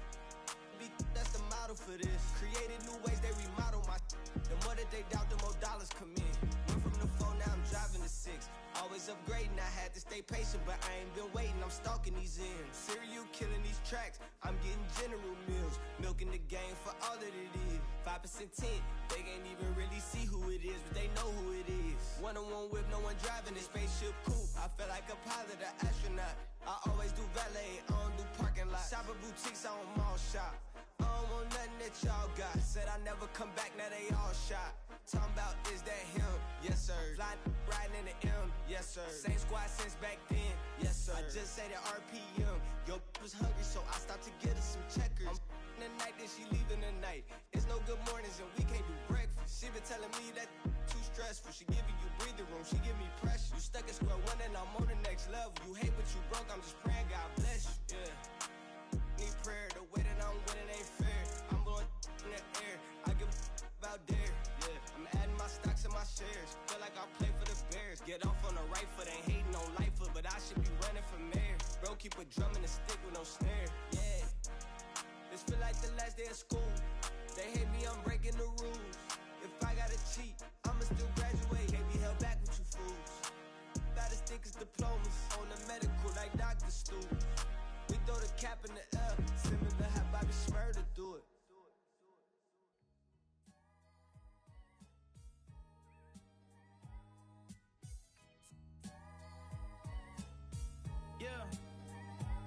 That's the model for this. Created new ways, they remodel my. The more that they doubt, the more dollars come in. Went from the 4, now I'm driving the 6. Always upgrading, I had to stay patient, but I ain't been waiting, I'm stalking these ends. Serial killing these tracks, I'm getting General Mills. Milking the game for all that it is. 5% tint, they can't even really see who it is, but they know who it is. One-on-one with no one driving this spaceship coupe. I feel like a pilot, an astronaut. I always do valet, I don't do parking lot. Shop at boutiques, I don't mall shop. I don't want nothing that y'all got. Said I never come back, now they all shot. Talking about, is that him? Yes, sir. Flying, riding in the M? Yes, sir. Same squad since back then? Yes, sir. I just say the RPM. Yo, was hungry, so I stopped to get her some checkers. I'm the night, then she leaving the night. It's no good mornings, and we can't do breakfast. She been telling me that too stressful. She giving you breathing room, she give me pressure. You stuck at square one, and I'm on the next level. You hate but you broke, I'm just praying God bless you. Yeah. Need prayer, the way that I'm winning ain't fair. I'm blowing in the air, I give about there. Yeah, I'm adding my stocks and my shares. Feel like I play for the Bears. Get off on the right foot, ain't hating on life foot, but I should be running for mayor. Bro, keep a drum and a stick with no snare. Yeah, this feel like the last day of school. They hate me, I'm breaking the rules. If I gotta cheat, I'ma still graduate. Can't be held back with you fools. Gotta stick his diplomas on the medical like Dr. Stu. We throw the cap in the air, similar to how Bobby Shmurda do it.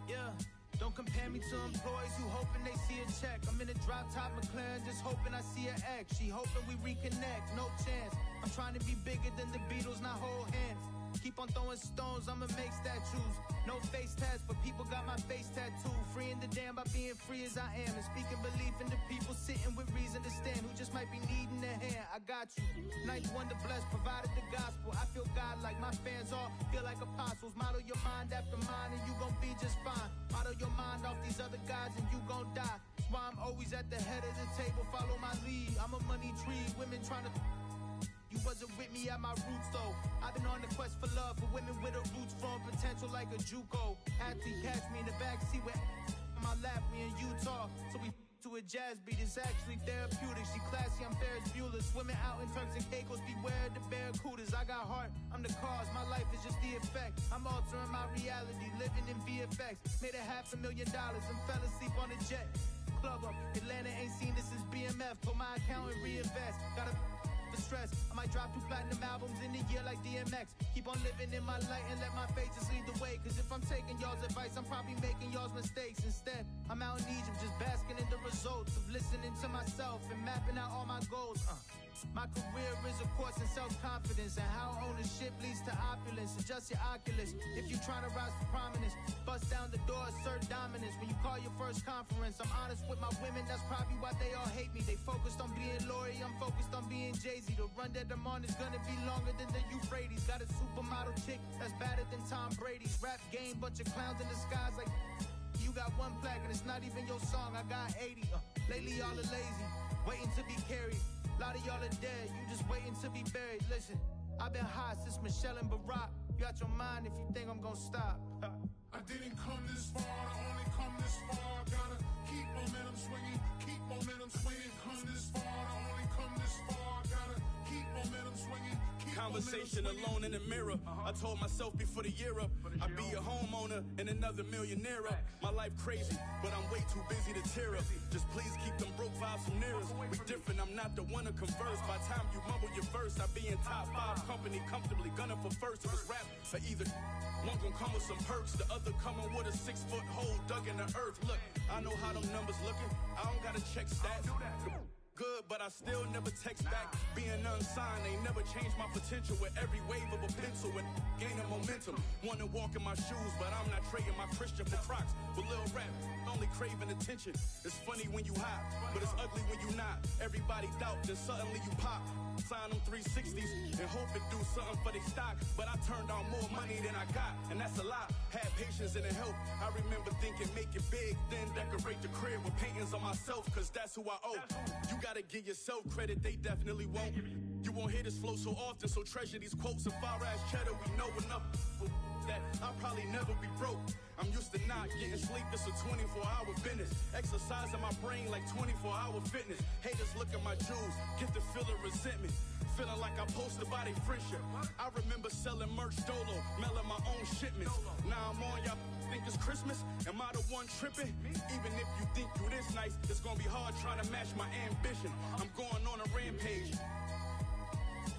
Yeah. Don't compare me to employees who hoping they see a check. I'm in a drop top McLaren, just hoping I see an X. She hoping we reconnect, no chance. I'm trying to be bigger than the Beatles, not hold hands. Keep on throwing stones, I'ma make statues. No face tats, but people got my face tattooed. Freeing the damn by being free as I am. And speaking belief in the people sitting with reason to stand, who just might be needing a hand. I got you. Ninth wonder blessed, provided the gospel. I feel God like my fans all feel like apostles. Model your mind after mine and you gon' be just fine. Model your mind off these other guys and you gon' die. That's why I'm always at the head of the table, follow my lead. I'm a money tree, women trying to... You wasn't with me at my roots though. I've been on the quest for love, for women with her roots from potential like a JUCO. Athlete catch me in the backseat with my lap, we in Utah. So we to a jazz beat, it's actually therapeutic. She classy, I'm Ferris Bueller. Swimming out in Turks and Caicos, beware the barracudas. I got heart, I'm the cause, my life is just the effect. I'm altering my reality, living in VFX. Made $500,000 and fell asleep on a jet. Club up, Atlanta ain't seen this since BMF. Put my account and reinvest. Gotta for stress. I might drop 2 platinum albums in a year like DMX. Keep on living in my light and let my faith just lead the way. Cause if I'm taking y'all's advice, I'm probably making y'all's mistakes. Instead, I'm out in Egypt just basking in the results of listening to myself and mapping out all my goals. My career is a course in self-confidence and how ownership leads to opulence. Adjust your oculus if you're trying to rise to prominence. Bust down the door, assert dominance. When you call your first conference, I'm honest with my women, that's probably why they all hate me. They focused on being Lori, I'm focused on being Jay-Z. The run that I'm on is gonna be longer than the Euphrates. Got a supermodel chick that's better than Tom Brady's. Rap game, bunch of clowns in the skies like... You got 1 plaque and it's not even your song, I got 80. Lately y'all are lazy, waiting to be carried. A lot of y'all are dead, you just waiting to be buried. Listen, I've been hot since Michelle and Barack. You got your mind if you think I'm gonna stop. I didn't come this far, I only come this far. Gotta keep momentum swinging, keep momentum swinging. Come this far, I only come this far. Gotta keep momentum swinging, keep Conversation alone in the mirror. I told myself before the year up, I'd be a homeowner and another millionaire up. My life crazy, but I'm way too busy to tear up. Just please keep them broke vibes from near us. We different, I'm not the one to converse. By the time you mumble your verse, I be in top 5 company, comfortably gunning for first. It was rap for either. One gon' come with some perks, the other coming with a 6-foot hole dug in the earth. Look, I know how them numbers looking. I don't gotta check stats. Good, but I still never text back. Being unsigned ain't never changed my potential. With every wave of a pencil and gaining momentum. Wanna walk in my shoes, but I'm not trading my Christian for Crocs. With Lil Rap, only craving attention. It's funny when you hot, but it's ugly when you not. Everybody doubt, then suddenly you pop. Sign them 360s and hope it do something for their stock. But I turned on more money than I got, and that's a lot. Had patience and it helped. I remember thinking make it big, then decorate the crib with paintings on myself, cause that's who I owe. You gotta give yourself credit, they definitely won't. You won't hear this flow so often, so treasure these quotes. And far as cheddar, we know enough that I'll probably never be broke. I'm used to not getting sleep, it's a 24-hour business. Exercising my brain like 24-hour fitness. Haters look at my jewels, get the feel of resentment. Feeling like I posted by their friendship. I remember selling merch dolo, mailing my own shipments. Now I'm on, y'all think it's Christmas? Am I the one tripping? Even if you think you this nice, it's gonna be hard trying to match my ambition. I'm going on a rampage.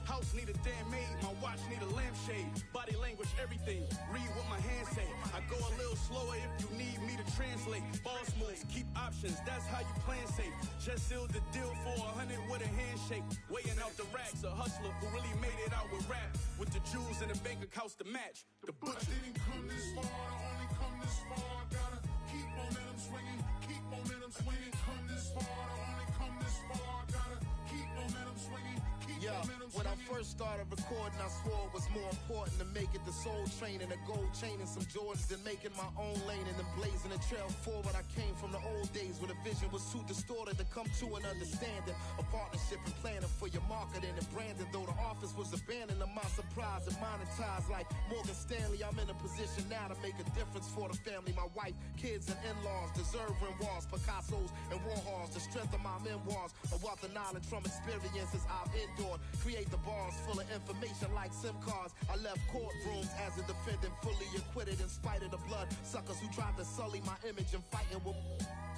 House need a damn maid, my watch need a lampshade. Body language, everything, read what my hands say. I go a little slower if you need me to translate. Boss moves, keep options, that's how you plan safe. Just sealed the deal for 100 with a handshake. Weighing out the racks, a hustler who really made it out with rap. With the jewels in the bank accounts to match. The butcher. I didn't come this far, I only come this far. Gotta keep momentum swinging, keep momentum swinging. Come this far, I only come this far. Gotta keep momentum swinging. Yeah, when I first started recording, I swore it was more important to make it the Soul Train and a gold chain and some Jordans than making my own lane and then blazing a trail forward. I came from the old days where the vision was too distorted to come to an understanding. A partnership and planning for your marketing and branding. Though the office was abandoned, to my surprise and monetized like Morgan Stanley. I'm in a position now to make a difference for the family. My wife, kids, and in-laws deserve walls, Picasso's, and Warhols. The strength of my memoirs, a wealth of knowledge from experiences I've endured. Create the bars full of information like SIM cards. I left courtrooms as a defendant, fully acquitted in spite of the blood suckers who tried to sully my image and fighting with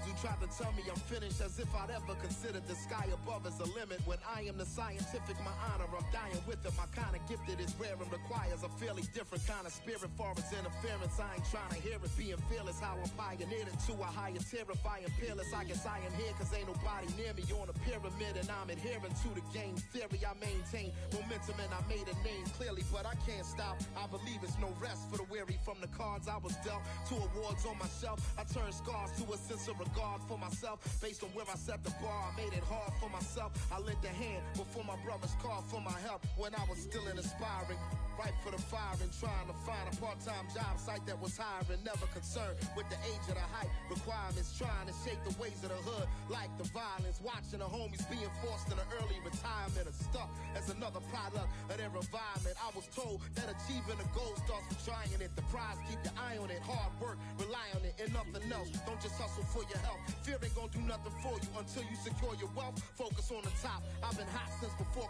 who tried to tell me I'm finished, as if I'd ever considered the sky above as a limit. When I am the scientific, my honor, I'm dying with it. My kind of gifted is rare and requires a fairly different kind of spirit. Far as interference, I ain't trying to hear it. Being fearless, how I'm pioneered into a higher, terrifying, peerless. I guess I am here cause ain't nobody near me on a pyramid, and I'm adhering to the game theory. I maintain momentum and I made a name clearly, but I can't stop. I believe it's no rest for the weary. From the cards I was dealt to awards on my shelf, I turned scars to a sense of regard for myself. Based on where I set the bar, I made it hard for myself. I lent a hand before my brothers called for my help when I was still in aspiring. Right for the firing, trying to find a part-time job site that was hiring. Never concerned with the age of the height requirements. Trying to shake the ways of the hood like the violence. Watching the homies being forced into early retirement and stuck as another product of their environment. I was told that achieving a goal starts with trying it. The prize, keep your eye on it. Hard work, rely on it, and nothing else. Don't just hustle for your health. Fear ain't gonna do nothing for you until you secure your wealth. Focus on the top. I've been hot since before.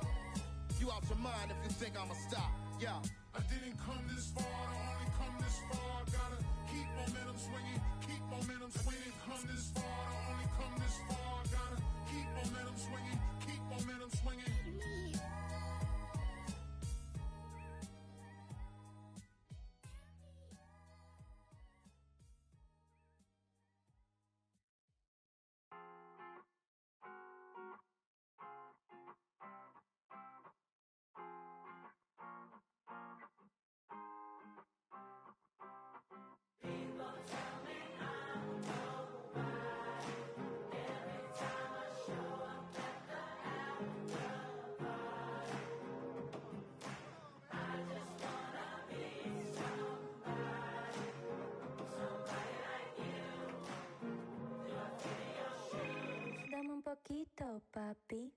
You out your mind if you think I'ma stop. Yeah. I didn't come this far, I only come this far. Gotta keep momentum swinging, keep momentum swinging. Come this far, I only come this far. Gotta keep momentum swinging, keep momentum swinging. Dame un poquito, papi.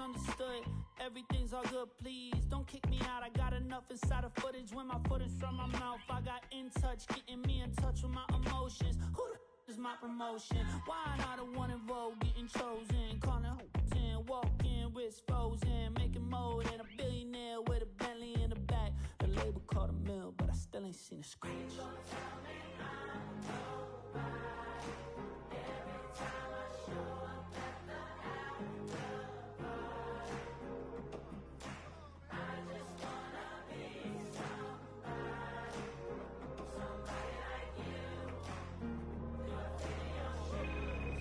misunderstood. Everything's all good, please don't kick me out. I got enough inside of footage when my foot is from my mouth. I got in touch, getting me in touch with my emotions. Who the is my promotion? Why not the one involved getting chosen? Calling hoops in, walking, wrist frozen, making more than a billionaire with a Bentley in the back. The label called a mill, but I still ain't seen a scratch.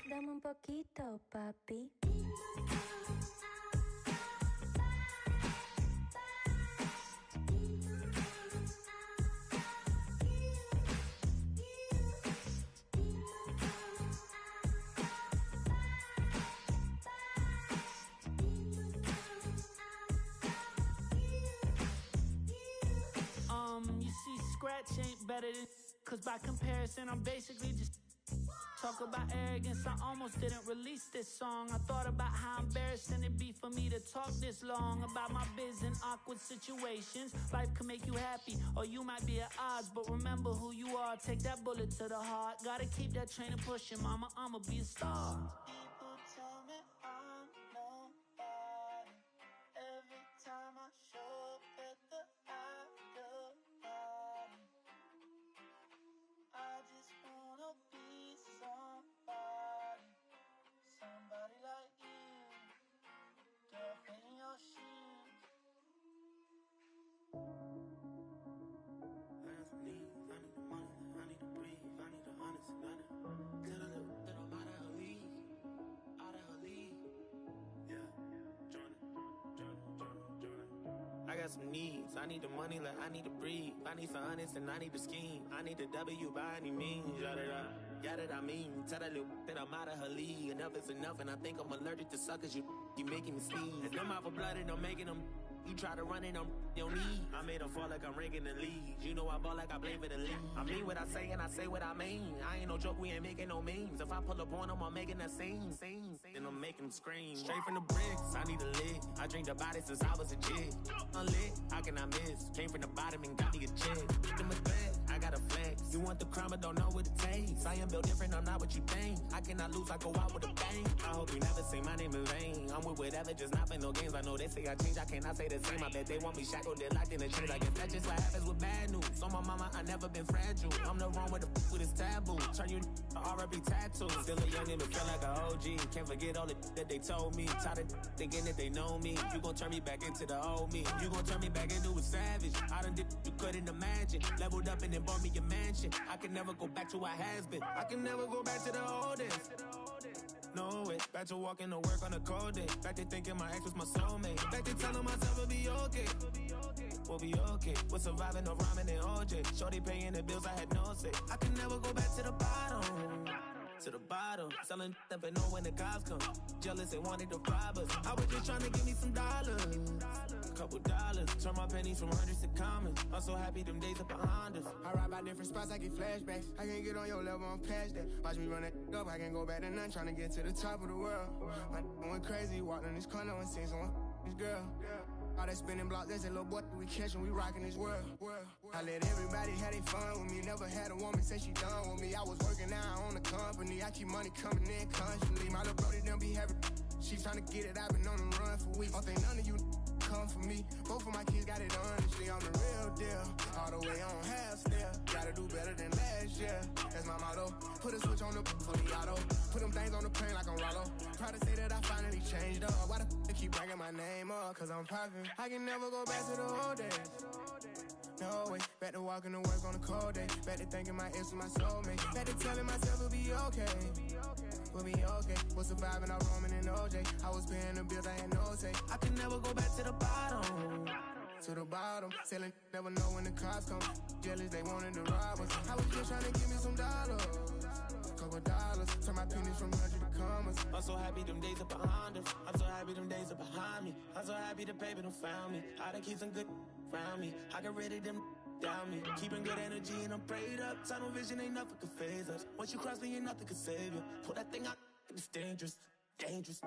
Dame un poquito, papi. You see, scratch ain't better than, cause by comparison, I'm basically just talk about arrogance. I almost didn't release this song. I thought about how embarrassing it'd be for me to talk this long about my biz in awkward situations. Life can make you happy, or you might be at odds, but remember who you are. Take that bullet to the heart. Gotta keep that train pushing, mama. I'ma be a star. People tell me I'm nobody. Every time I show up at the after party, I just wanna be somebody, somebody like you, girl, in your shoes. I need some needs, I need the money, I need to breathe, I need the honest, I need tell her that I'm out of her league, yeah, Jordan. I got some needs, I need the money like I need to breathe, I need some honest and I need the scheme, I need the W by any means, yada I mean, tell that little that I'm out of her league, enough is enough and I think I'm allergic to suckers, you making me sneeze, and them out for blood and I'm making them. You try to run it on your knee. I made them fall like I'm ranking the leads. You know I ball like I play for the league. I mean what I say and I say what I mean. I ain't no joke, we ain't making no memes. If I pull up on them, I'm making that scene. Then I'm making them scream. Straight from the bricks, I need a lick. I drink the body since I was a kid. Unlit, how can I miss? Came from the bottom and got me a check. Them a threat, I got a flex. You want the crime but don't know what it takes. I am built different, I'm not what you think. I cannot lose, I go out with a bang. I hope you never say my name in vain. I'm with whatever, just not play no games. I know they say I change, I cannot say the same. I bet they want me shackled, they're locked in the chains. I guess that's just what happens with bad news. So my mama, I never been fragile. I'm the wrong with the with his taboo. Turn you to R.I.P. tattoo. Still a youngin' but feel like a OG. Can't forget all the that they told me. Tired of thinking that they know me. You gon' turn me back into the old me. You gon' turn me back into a savage. I done did you couldn't imagine. Leveled up and then bought me a mansion. I can never go back to what has been. I can never go back to the old days. No way. Back to walking to work on a cold day. Back to thinking my ex was my soulmate. Back to telling myself it'll be okay. We'll be okay. We're surviving no rhyming and OJ. Shorty paying the bills, I had no say. I can never go back to the bottom. To the bottom. Selling up and know when the cops come. Jealous and wanted to rob us. I was just trying to give me some dollars. Couple dollars. Turn my pennies from hundreds to commons. I'm so happy them days are behind us. I ride by different spots, I get flashbacks. I can't get on your level, I'm past that. Watch me run that up, I can't go back to none. Trying to get to the top of the world. My went crazy, walked in this corner and seen someone this girl. All that spinning block, there's a little boy we catching, we rocking this world. I let everybody have their fun with me. Never had a woman say she done with me. I was working now on the company. I keep money coming in constantly. My little brody don't be having. She tryna get it, I've been on the run for weeks. Don't think none of you come for me. Both of my kids got it honestly. I'm the real deal. All the way on half still. Gotta do better than last year. That's my motto. Put a switch on the for the auto. Put them things on the plane like I'm Rollo. Proud to say that I finally changed up. Why the they keep bringing my name up? Cause I'm poppin'. I can never go back to the old days. No way. Back to walking to work on a cold day. Back to thinking my ex was my soulmate. Back to telling myself it'll be okay. We'll be okay. Was surviving all Roman and OJ. I was paying the bills, I had no say. I can never go back to the bottom. To the bottom. Selling, never know when the cops come. Jealous, they wanted to rob us. I was just trying to give me some dollars. Couple dollars. Turn my pennies from 100 to commas. I'm so happy them days are behind us. I'm so happy them days are behind me. I'm so happy the baby done found me. I done keep some good around me. I got rid of them down me. Keeping good energy and I'm prayed up. Tunnel vision ain't nothing can phase us. Once you cross me, ain't nothing can save you. Pull that thing out, it's dangerous, dangerous.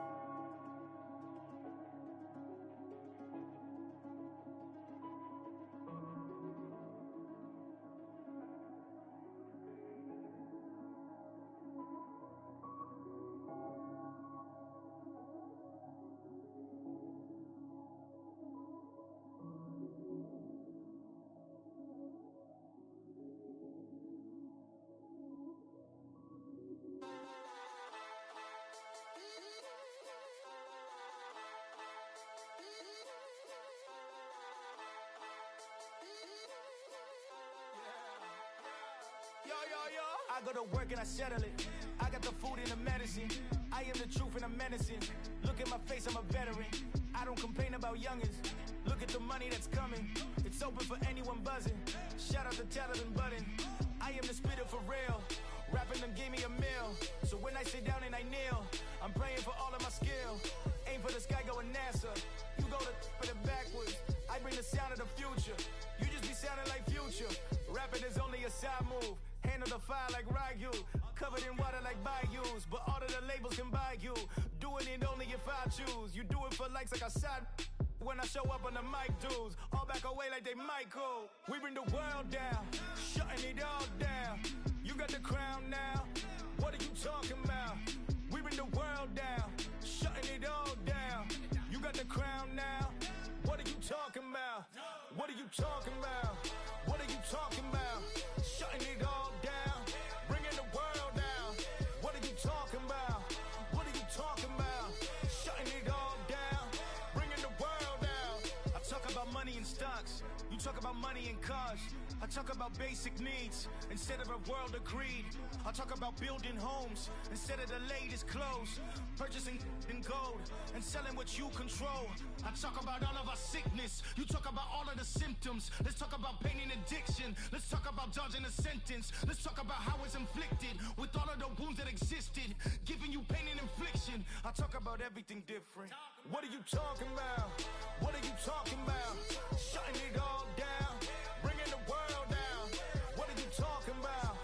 I go to work and I settle it. I got the food and the medicine. I am the truth and I'm menacing. Look at my face, I'm a veteran. I don't complain about youngins. Look at the money that's coming. It's open for anyone buzzing. Shout out to Talib and Button. I am the spitter for real. Rapping them gave me a meal. So when I sit down and I kneel, I'm praying for all of my skill. Aim for the sky, going NASA. You go to put it backwards. I bring the sound of the future. You just be sounding like Future. Rapping is only a side move. Handle the fire like Ryu. Covered in water like bayous. But all of the labels can buy you. Doing it only if I choose. You do it for likes like a side. When I show up on the mic, dudes all back away like they Michael. We bring the world down, shutting it all down. You got the crown now. What are you talking about? We bring the world down, shutting it all down. You got the crown now. What are you talking about? What are you talking about? What are you talking about? Shutting it all down, bringing the world down. What are you talking about? What are you talking about? Shutting it all down, bringing the world down. I talk about money and stocks. You talk about money and cars. I talk about basic needs instead of a world of greed. I talk about building homes instead of the latest clothes. Purchasing in gold and selling what you control. I talk about all of our sickness. You talk about all of the symptoms. Let's talk about pain and addiction. Let's talk about dodging a sentence. Let's talk about how it's inflicted with all of the wounds that existed, giving you pain and infliction. I talk about everything different. What are you talking about? What are you talking about? Shutting it all down, bringing the world down. What are you talking about?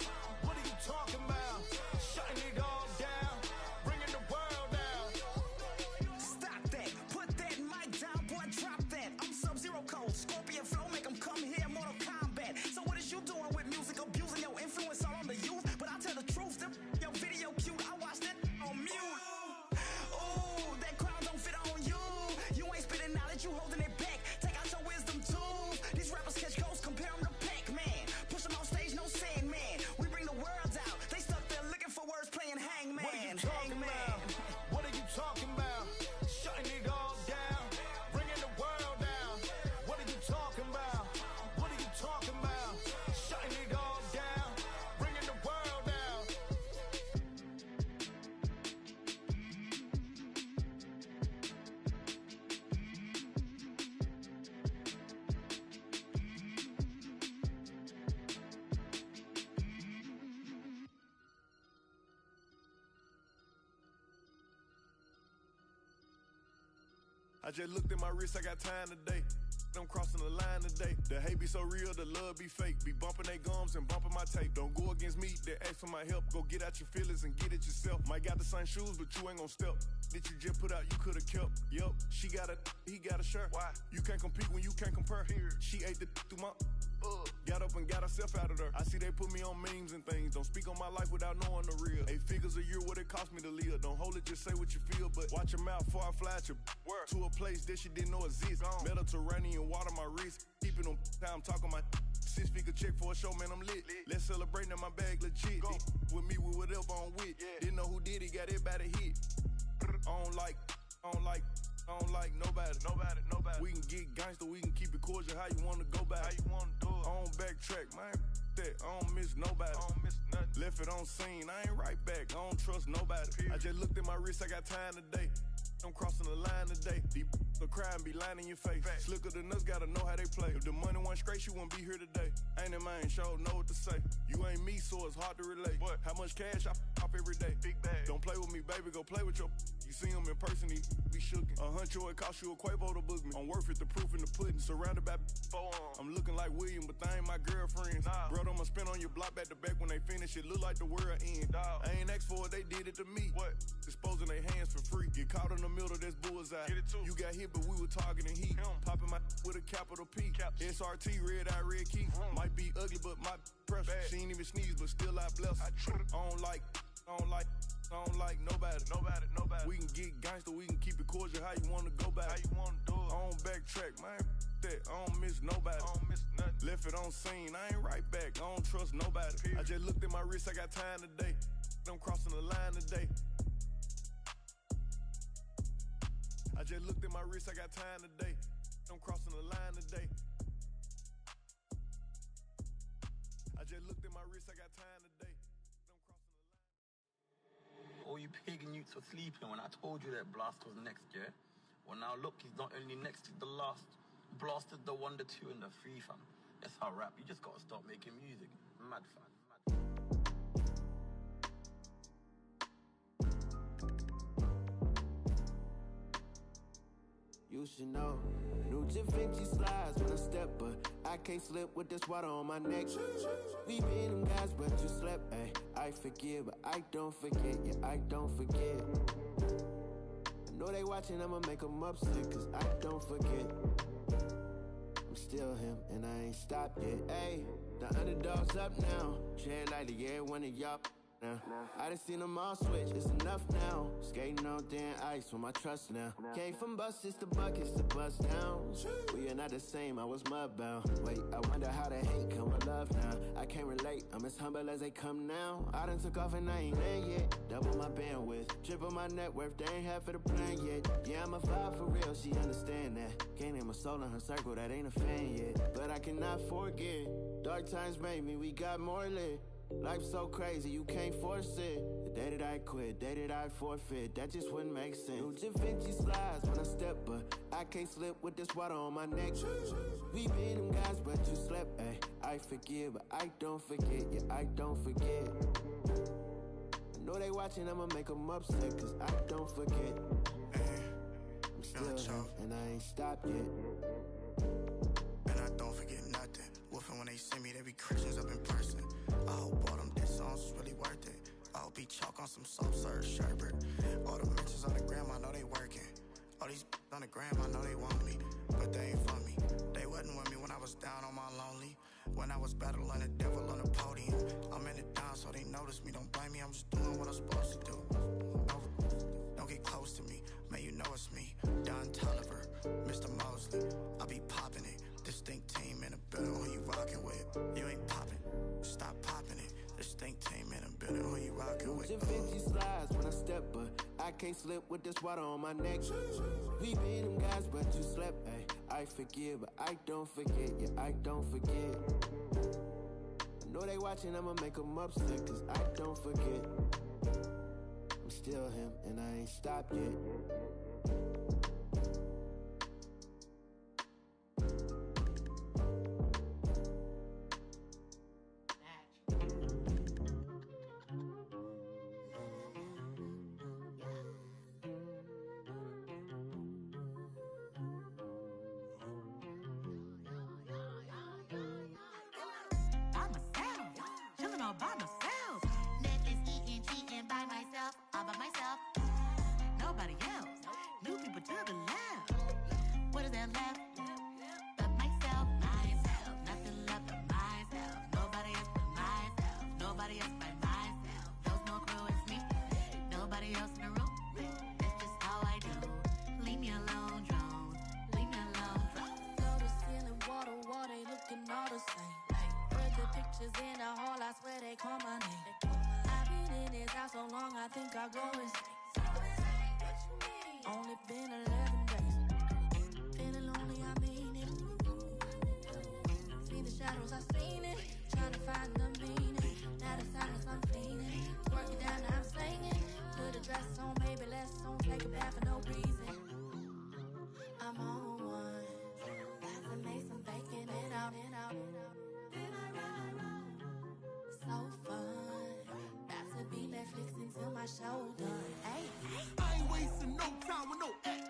What are you talking about? Shutting it all down, bringing the world down. Stop that, put that mic down, boy, drop that. I'm Sub-Zero Code, Scorpion Flow, make them come here, Mortal Kombat. So what is you doing with music, abusing your influence all on the youth? But I tell the truth, your video cute, I watched that on mute. Ooh, that crown don't fit on you. You ain't spitting knowledge, you holding it back. Take out your wisdom too. These rappers catch ghosts, compare them to Pac-Man. Push them on stage, no Sandman. We bring the world out. They stuck there looking for words, playing Hangman. What are you talking about? What are you talking about? Shutting it all down, bringing the world down. What are you talking about? What are you talking about? Shutting it all down, bringing the world down. I just looked at my wrist, I got time today. I'm crossing the line today. The hate be so real, the love be fake. Be bumping they gums and bumping my tape. Don't go against me, they ask for my help. Go get out your feelings and get it yourself. Might got the same shoes, but you ain't gon' step. That you just put out, you could've kept. Yup, she got a, he got a shirt. Why? You can't compete when you can't compare. She ate the through my got up and got herself out of there. I see they put me on memes and things. Don't speak on my life without knowing the real. 8 figures a year, what it cost me to live. Don't hold it, just say what you feel. But watch your mouth before I fly at your work to a place that she didn't know exists. Mediterranean water my wrist. Keeping them time talking my 6-figure check for a show, man, I'm lit. Let's celebrate in my bag legit. With me, with whatever I'm with. Didn't know who did it, got everybody hit. I don't like nobody. We can get gangster, we can keep it cordial. How you wanna go back? How you wanna do it? I don't backtrack, man. That I don't miss nobody. I don't miss nothing. Left it on scene, I ain't right back. I don't trust nobody. I just looked at my wrist, I got time today. I'm crossing the line today. Deep the crime be lying in your face. Slicker than us, gotta know how they play. If the money wasn't straight, you wouldn't be here today. Ain't a man, sure know what to say. You ain't me, so it's hard to relate. What? How much cash I pop every day? Big bag. Don't play with me, baby, go play with your. You see him in person, he be shookin'. $100, it cost you a Quavo to book me. I'm worth it, the proof in the pudding. Surrounded by I'm looking like William, but they ain't my girlfriends. Nah. Bro, I'ma spin on your block back to back when they finish. It look like the world end. Dog. I ain't asked for it, they did it to me. What? Disposing their hands for free. Get caught in the middle, that's bullseye. Get it too. You got hit, but we were targeting heat. Popping my with a capital P. SRT, red eye, red key. Might be ugly, but my pressure. She ain't even sneeze, but still I bless her. I don't like nobody. We can get gangster, we can keep it cordial. How you wanna go back? How you wanna do it? I don't backtrack, man. That I don't miss nobody. I don't miss nothing. Left it on scene, I ain't right back. I don't trust nobody. I just looked at my wrist, I got time today. I'm crossing the line today. I just looked at my wrist, I got time today. I'm crossing the line today. I just looked at my wrist, I got time today. pagan youths were sleeping when I told you that Blast was next, yeah? Well, now look, he's not only next, he's the last. Blasted the 1, the 2, and the 3, fam. That's how rap. You just gotta start making music. Mad fam. You should know, new Da Vinci slides when I step, but I can't slip with this water on my neck. We been them guys, but you slept, ayy. I forgive, but I don't forget, yeah, I don't forget. I know they watching, I'ma make them upset, cause I don't forget. I'm still him, and I ain't stopped yet, ayy. The underdog's up now, tread lightly, yeah, one of y'all. I done seen them all switch, it's enough now. Skating on thin ice with my trust now. Came from buses to buckets to bust down. We are not the same, I was mudbound. Wait, I wonder how the hate come with love now. I can't relate, I'm as humble as they come now. I done took off and I ain't land yet. Double my bandwidth, triple my net worth, they ain't half of the plan yet. Yeah, I'm a vibe for real, she understand that. Can't name a soul in her circle that ain't a fan yet. But I cannot forget, dark times made me, we got more lit. Life's so crazy, you can't force it. The day that I quit, day that I forfeit, that just wouldn't make sense. New Da Vinci slides when I step, but I can't slip with this water on my neck. We been them guys, but you slept, ayy. I forgive, but I don't forget, yeah, I don't forget. I know they watching, I'ma make them upset, cause I don't forget. I'm still him, and I ain't stopped yet. And I don't forget nothing. Woofing when they see me, they be Christians up in person. I hope all them diss songs is really worth it. I'll be chalk on some soft serve sherbet. All the mentions on the gram, I know they working. All these on the gram, I know they want me, but they ain't for me. They wasn't with me when I was down on my lonely. When I was battling the devil on the podium. I'm in it down, so they notice me. Don't blame me, I'm just doing what I'm supposed to do. Don't get close to me, man, you know it's me. Don Tolliver, Mr. Mosley. I be popping it. Distinct team in the building, who you rockin' with? You ain't poppin', stop popping it. Distinct team in the building, who you rockin' with? Da Vinci slides when I step, but I can't slip with this water on my neck. We been them guys, but you slept, ayy. I forgive, but I don't forget, yeah, I don't forget. I know they watching, I'ma make them upset, cause I don't forget. I'm still him, and I ain't stopped yet. I ain't wasting no time with no ex.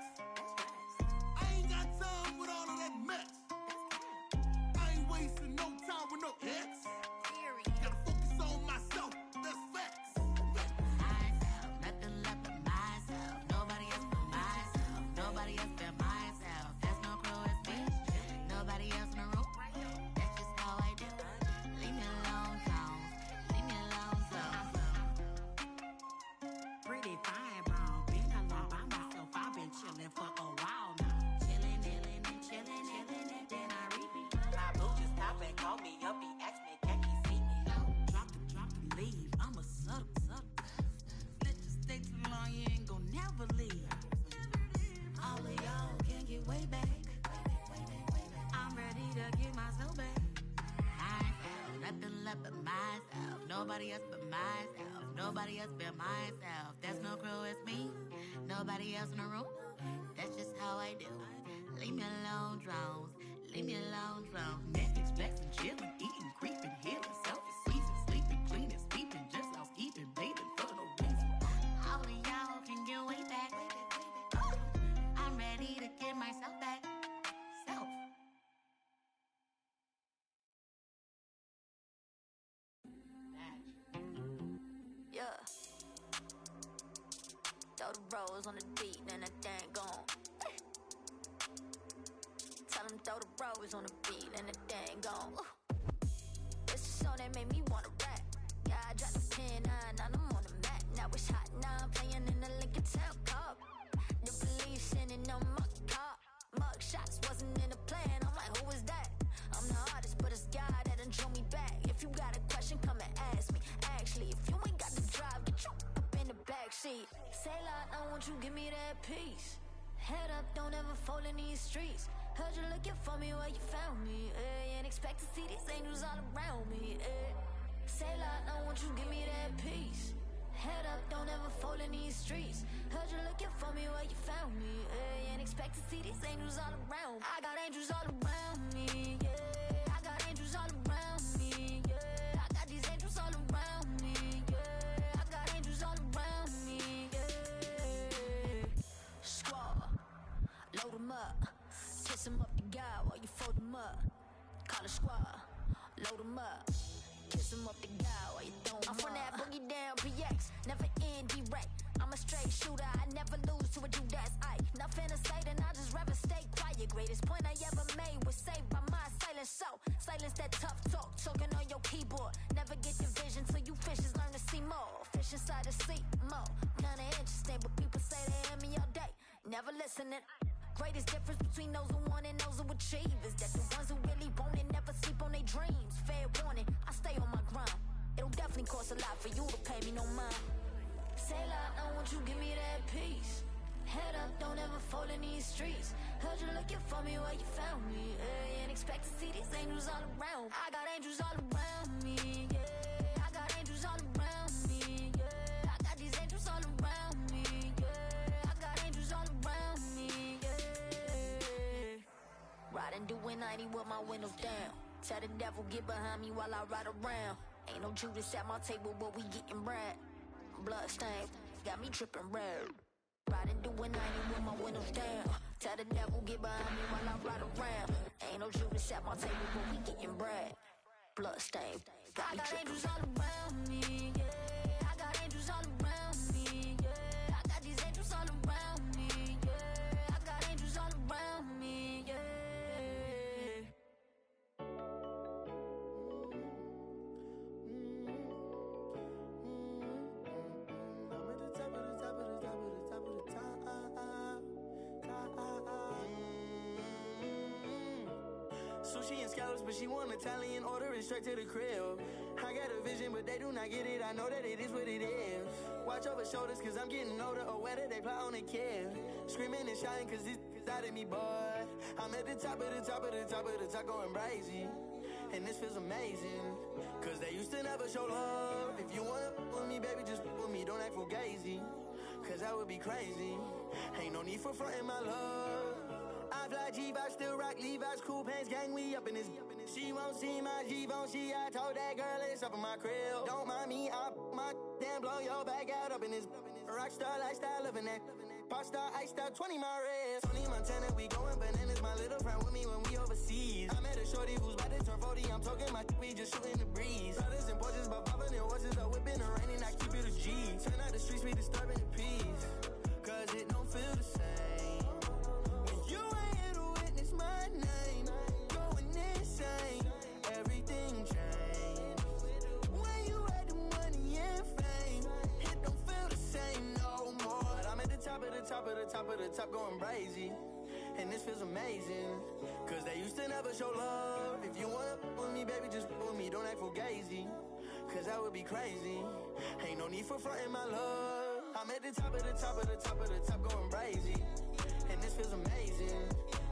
I ain't got time with all of that mess. I ain't wasting no time with no ex. Gotta focus on myself, that's facts. Myself, nothing left but myself. Nobody else but myself. Nobody else but myself. There's no crew, it's me. Nobody else in the room. That's just how I do. Leave me alone, Jones. Leave me alone, Pretty fine, bro. Been alone by myself. I've been chilling for a while now. Chilling, and then I repeat. My boo just stopped and called me up. He asked me, can he see me? Drop the leave. I'm a suck. Let you stay too long, you ain't gon' never leave. All of y'all can get way back. I'm ready to get myself back. myself. Nothing left but myself. Nobody else but myself. Nobody else but myself. There's no crew, it's me. Nobody else in the room. That's just how I do. Leave me alone, drones. Leave me alone, drones. Netflix, flexing, chilling, eating, creeping, healing, self-deceiving, sleeping, cleaning, sleeping, just housekeeping, bathing for no reason. All of y'all can get way back. I'm ready to get myself back. Self. Yeah. Throw the rose on the beat, then that thing gone. Tell them throw the rose on the beat, and the thing gone. This is a song that made me wanna rap. Yeah, I dropped the pen, now I'm on the map. Now it's hot, now I'm playing in the Lincoln Town Pub. The police sending on my car. Mug shots wasn't in the plan. I'm like, who is that? I'm the artist, but it's God that done drew me back. If you got a question, come and ask me. Actually, if you ain't got the drive, get your up in the backseat. Say lot, I want you, give me that peace. Head up, don't ever fall in these streets. Heard you looking for me where you found me. Ain't expect to see these angels all around me. Say lot, I want you, give me that peace. Head up, don't ever fall in these streets. Heard you looking for me where you found me. Ain't expect to see these angels all around me. I got angels all around me, yeah. I got angels all around me, yeah. I got these angels all around me, yeah. I got angels all around me, yeah. Squad, load them up. Kiss them up to God while you fold them up. Call a squad, load them up. Kiss them up to God while you throw them up. I'm from that boogie down PX, never end direct. I'm a straight shooter, I never lose to a dude that's Ike. Nothing to say, then I just rather stay quiet. Greatest point I ever made was saved by my silence. So, silence that tough talk, talking on your keyboard. Never get your vision till you fishes learn to see more. Fish inside the sea, more. Kinda interesting, but people say they hear me all day. Never listening. Greatest difference between those who want and those who achieve is that the ones who really want it never sleep on their dreams. Fair warning, I stay on my grind. It'll definitely cost a lot for you to pay me no mind. Say lot, I want you, give me that peace. Head up, don't ever fall in these streets. Heard you looking for me where you found me. Ain't expect to see these angels all around. I got angels all around me, yeah. I got angels all around me, yeah. I got these angels all around me, yeah. I got angels all around me, yeah. Riding doing 90 with my windows down. Tell the devil get behind me while I ride around. Ain't no Judas at my table, but we getting bread. Blood stains got me tripping red. Riding doing 90 with my windows down. Tell the devil get behind me while I ride around. Ain't no Judas at my table, but we getting bread. Blood stains got me tripping. I got angels all around me, yeah. I got angels all around me, yeah. I got these angels all around me, yeah. I got angels all around me, yeah. Sushi and scallops, but she want Italian, order it straight to the crib. I got a vision, but they do not get it. I know that it is what it is. Watch over shoulders, cause I'm getting older. Or whether they plot on a kid. Screaming and shouting, cause this is out of me, boy. I'm at the top of the top of the top of the top going crazy. And this feels amazing. Cause they used to never show love. If you wanna with me, baby, just with me. Don't act fugazi. Cause that would be crazy. Ain't no need for frontin' my love. I fly G-Vibe, still rock Levi's, cool pants, gang, we up in this. She won't see my Givenchy, I told that girl it's up in my crib. Don't mind me, I my damn blow your back out up in this. Rockstar lifestyle, living that. Pop star, iced out, 20 my wrist. Tony Montana, we going bananas, my little friend with me when we overseas. I met a shorty who's about to turn 40, I'm talking my we just shooting the breeze. Brothers and Porsches, but popping and horses, are whipping and raining, I keep it a G. Turn out the streets, we disturbing the peace. Cause it don't feel the same. You ain't here to witness my name going insane. Everything changed when you had the money and fame. It don't feel the same no more. But I'm at the top of the top of the top of the top going crazy. And this feels amazing. Cause they used to never show love. If you wanna with me, baby, just with me. Don't act fugazi. Cause that would be crazy. Ain't no need for frontin' my love. I'm at the top of the top of the top of the top going crazy. And this feels amazing.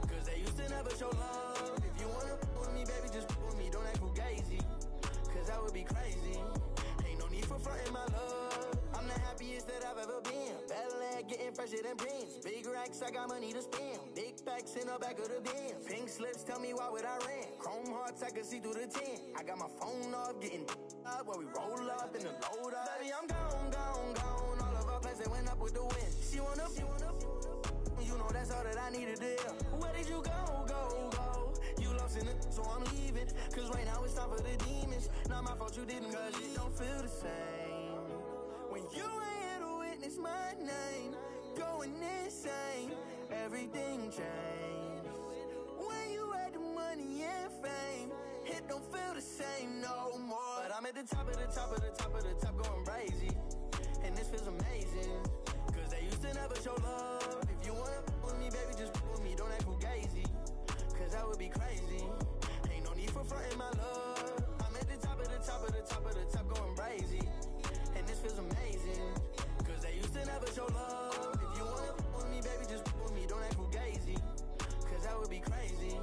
Cause they used to never show love. If you wanna with me, baby, just with me. Don't act fugazi. Cause that would be crazy. Ain't no need for frontin' my love. shit in pins. Big racks, I got money to spend. Big packs in the back of the bin. Pink slips, tell me why would I rent. Chrome hearts, I can see through the tint. I got my phone off, getting up while we roll up in the load up. Baby, I'm gone, gone, gone. All of our plans, they went up with the wind. She wanna, you know that's all that I needed to hear. Where did you go, go, go? You lost in the, so I'm leaving. Cause right now it's time for the demons. Not my fault you didn't, cause it don't feel the same. When you ain't here to witness my name, going insane, everything changed. When you had the money and fame, it don't feel the same no more. But I'm at the top of the top of the top of the top going crazy. And this feels amazing. Cause they used to never show love. If you wanna with me, baby, just with me, don't act fugazi. Cause that would be crazy. Ain't no need for fronting my love. I'm at the top of the top of the top of the top going crazy. And this feels amazing. Cause they used to never show love. If you wanna with me, baby, just with me, don't act fugazi. Cause that would be crazy.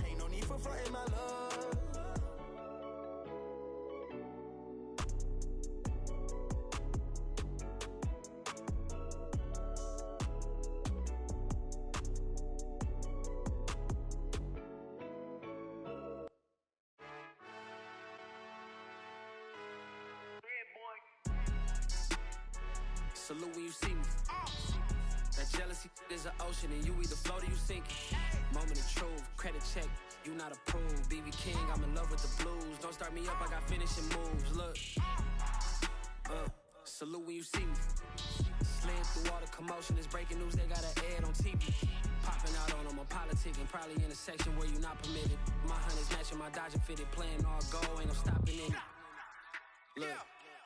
Ain't no need for fronting my love. Salute when you see me. That jealousy is an ocean and you either float or you sink it. Moment of truth, credit check, you not approved. BB King, I'm in love with the blues. Don't start me up, I got finishing moves. Look, salute when you see me. Slid through all the commotion, it's breaking news, they got an ad on TV. Popping out on them, I'm politicking, probably in a section where you not permitted. My hunters matching my Dodger fitted, playing all go, ain't no stopping in it. Look.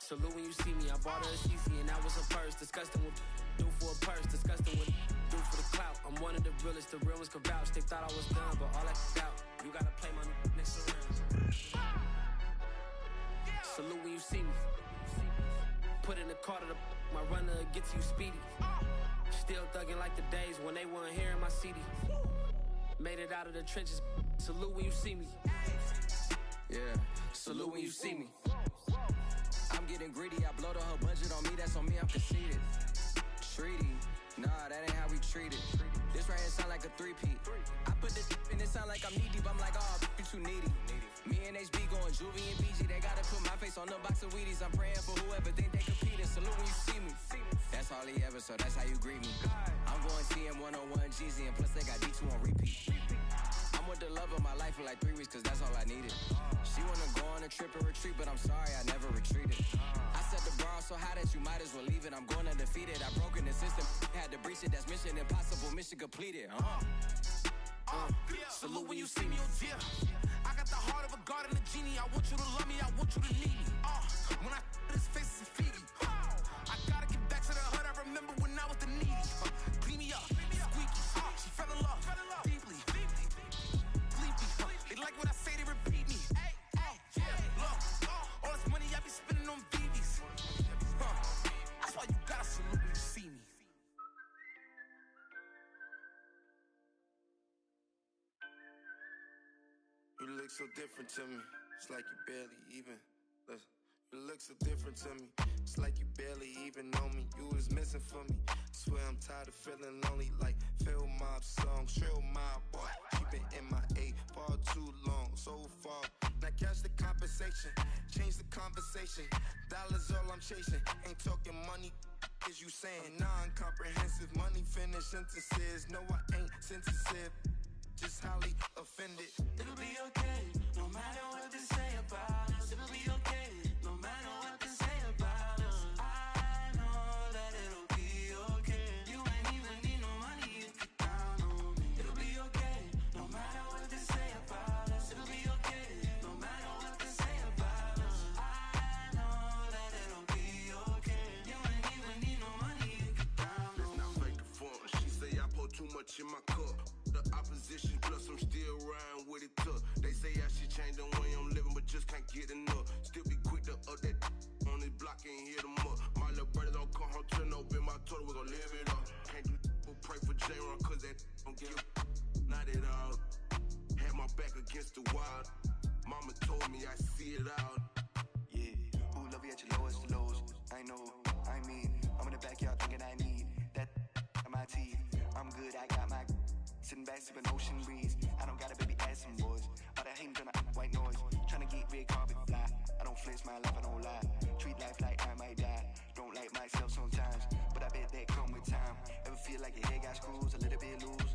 Salute when you see me, I bought her a CC and that was her first. Disgusting what do for a purse, disgusting what do for the clout. I'm one of the realest, the real ones could vouch. They thought I was done, but all I doubt. You gotta play my next around. Salute when you see me. Put in the car to my runner gets you speedy. Still thugging like the days when they weren't hearing my CD. Made it out of the trenches. Salute when you see me. Yeah, salute when you see me. I'm getting greedy, I blow the whole budget on me, that's on me, I'm conceited. Treaty, nah, that ain't how we treat it. This right here sound like a three-peat. I put this and it sound like I'm knee-deep, I'm like, oh, you too needy. Me and HB going Juvie and BG, they gotta put my face on the box of Wheaties. I'm praying for whoever think they competing, salute when you see me. That's all he ever, so that's how you greet me. I'm going CM 101 Jeezy, and plus they got D2 on repeat. I'm with the love of my life for like 3 weeks, cause that's all I needed. She wanna go on a trip and retreat, but I'm sorry, I never retreated. I set the bar so high that you might as well leave it. I'm going undefeated, I broken the system, had to breach it, that's mission impossible, mission completed. Salute when you see me, oh dear. I got the heart of a god and a genie. I want you to love me, I want you to need me. When I this face is Fiji. I gotta get back to the hood, I remember when I was the needy. Clean me up, squeaky. She fell in love, deeply. They like what I say, they repeat me. Look, all this money I be spending on BBs. That's why you gotta salute when you see me. You look so different to me, it's like you barely even. Listen, you look so different to me, it's like you barely even know me. You was missing for me, I swear I'm tired of feeling lonely. Like Phil Mob song, Trill Mob, boy. She been in my A far too long, so far. Now catch the compensation, change the conversation. Dollars all I'm chasing, ain't talking money. Is you saying non-comprehensive? Money finish sentences, no I ain't sensitive. Just highly offended. It'll be okay, no matter what they say about us. It'll be okay, no matter what they say about us. I know that it'll be okay. You ain't even need no money if you down on me. It'll be okay, no matter what they say about us. It'll be okay, no matter what they say about us. I know that it'll be okay. You ain't even need no money if you down on me. It's not fake the fun. She say I pour too much in my cup. The opposition, plus I'm still riding with it tough. They say I should change the way I'm living, but just can't get enough. Still be quick to up that on this block and hit them up. My little brother don't come home, turn open my total, we gon' live it up. Can't do but pray for J-Ron, cause that don't give not at all. Had my back against the wall. Mama told me I see it out. Yeah, who love you at your lowest lows? I know, I mean, I'm in the backyard thinking I need that. my teeth. I'm good, I got my sitting back, sipping ocean breeze. I don't got a baby ass some boys. All that hating tryna white noise. Tryna get red carpet fly. I don't flex my life, I don't lie. Treat life like I might die. Don't like myself sometimes, but I bet that come with time. Ever feel like your head got screws, a little bit loose?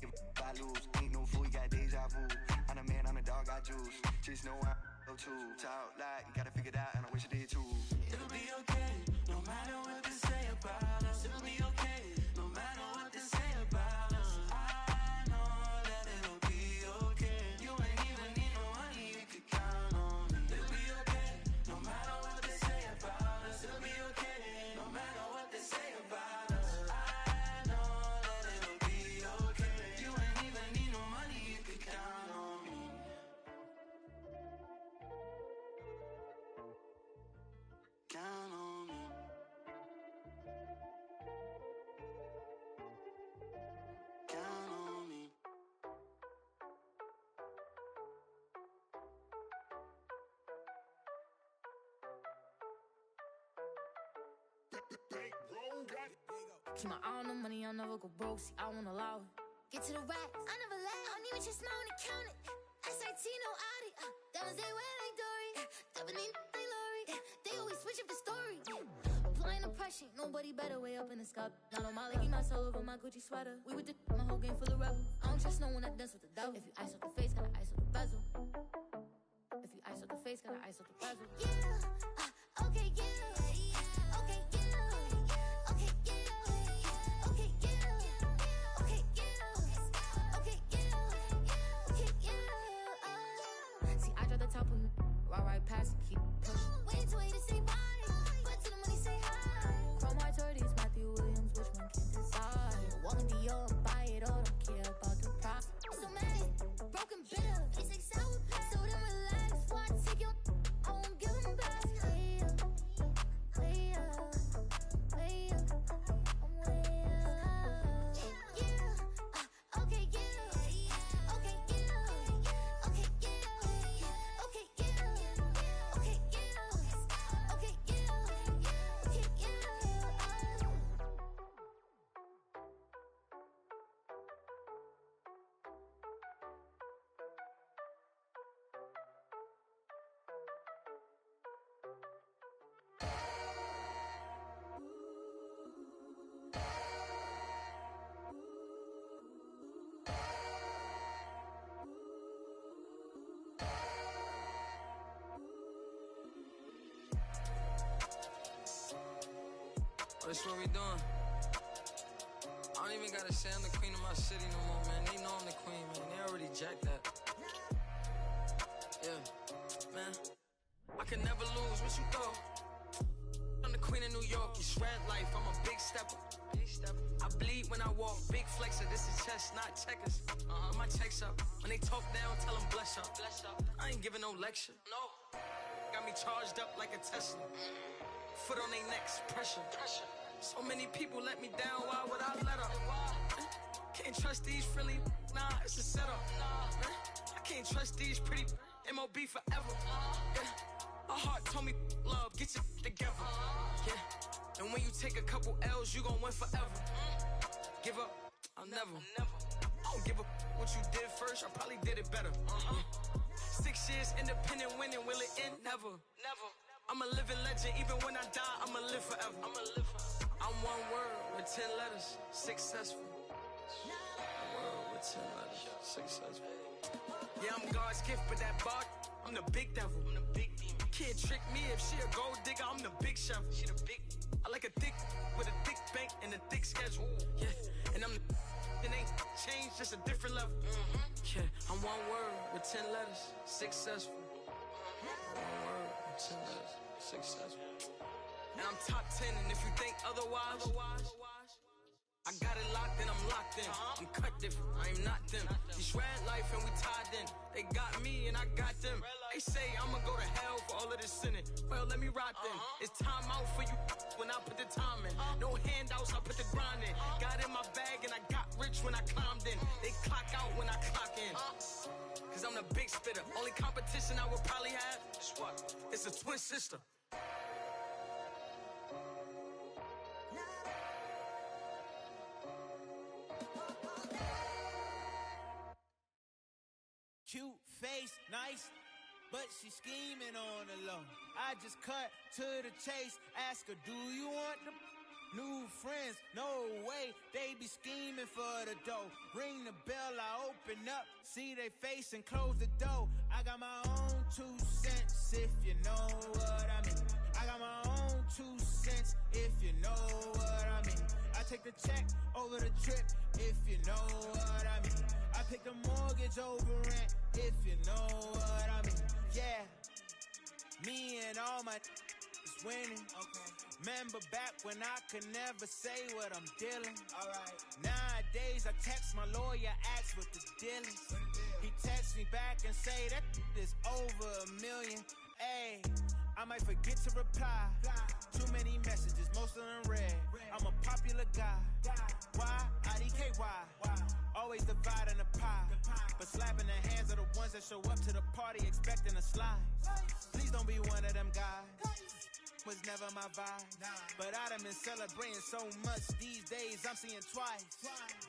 If I lose, ain't no fool, you got deja vu. I'm a man, I'm a dog, I juice. Just know I'm so too. Talk like you gotta figure it out, and I wish I did too. It'll be okay, no matter what they say about us. It'll be okay, no matter what they say about us. I know that it'll be okay. You ain't even need no money, you can count on me. It'll be okay, no matter what they say about us. It'll be okay, no matter what they say about us. I know that it'll be okay. You ain't even need no money, you can count on me. Count on me. Count on me. Keep my eye on the money, I'll never go broke. See, I won't allow it. Get to the racks, I never lie. I don't even just smile when I count it. SIT, no audit. Diamonds, they wear like Dory. Japanese, they Lori. They always switch up the story. Applying the pressure, ain't nobody better way up in the sky. Not on my leg, my soul over my Gucci sweater. We with the my whole game full of rebels. I don't trust no one that dance with the devil. If you ice up the face, gotta ice up the bezel. If you ice up the face, gotta ice up the bezel. Yeah, okay, yeah. Okay, yeah. Okay, yeah. Okay, yeah. Okay, yeah. Okay, yeah. Okay, yeah. See, I drop the top on right past it, keep pushing. Wait till wait to say bye, but to the money say hi. Chrome hearts or these Matthew Williams, which one can decide? Walking Dior and buy it all, don't care about the profit. So mad, broken bitter, it's like sour. So then relax, before I take your, I won't give them back. Way up, way up, way up, I'm way up. Yeah, okay, yeah, okay, yeah, okay, yeah, okay, yeah, okay, yeah, okay, yeah, okay, yeah. That's what we doing. I don't even gotta say I'm the queen of my city no more, man. They know I'm the queen, man. They already jacked that. Yeah, man. I can never lose. What you thought? I'm the queen of New York. You shred life. I'm a big stepper. I bleed when I walk. Big flexer. This is chess, not checkers. My checks up. When they talk down, tell them bless up. I ain't giving no lecture. No. Got me charged up like a Tesla. Foot on their necks. Pressure. So many people let me down, why would I let up? Can't trust these friendly, nah, it's a setup. I can't trust these pretty MOB forever. Yeah. My heart told me, love, get your together. Yeah. And when you take a couple L's, you gon' win forever. Give up, I'll never. I don't give a what you did first, I probably did it better. 6 years independent winning, will it end? Never. I'm a living legend, even when I die, I'ma live forever. I'm one word with 10 letters, successful. A word with 10 letters, successful. Yeah, I'm God's gift, but that bar, I'm the big devil. I'm the big demon. Can't trick me if she a gold digger, I'm the big chef. She the big. I like a thick with a thick bank and a thick schedule. Yeah, and I'm the. It ain't changed, just a different level. Yeah, I'm one word with 10 letters, successful. One word with 10 letters, successful. And I'm top 10, and if you think otherwise, I got it locked and I'm locked in. I'm cut different, I am not them. You shred life and we tied in. They got me and I got them. They say I'ma go to hell for all of this sinning. Well, let me rock then. It's time out for you when I put the time in. No handouts, I put the grind in. Got in my bag and I got rich when I climbed in. They clock out when I clock in. Cause I'm the big spitter. Only competition I would probably have is what? It's a twin sister. face, nice, but she scheming on the low. I just cut to the chase, ask her, do you want the new friends? No way, they be scheming for the dough. Ring the bell, I open up, see they face and close the door. I got my own 2 cents, if you know what I mean. I got my own 2 cents, if you know what I mean. I take the check over the trip, if you know what I mean. I pick the mortgage over rent, if you know what I mean. Yeah, me and all my is winning. Okay. Remember back when I could never say what I'm dealing. Alright. Nowadays I text my lawyer, ask what the deal is. He texts me back and say that is over $1 million. Ayy, I might forget to reply. Too many messages, most of them read. I'm a popular guy. Why? IDKY. Always dividing the pie, but slapping the hands of the ones that show up to the party expecting a slide. Please don't be one of them guys. Was never my vibe, but I done been celebrating so much these days I'm seeing twice.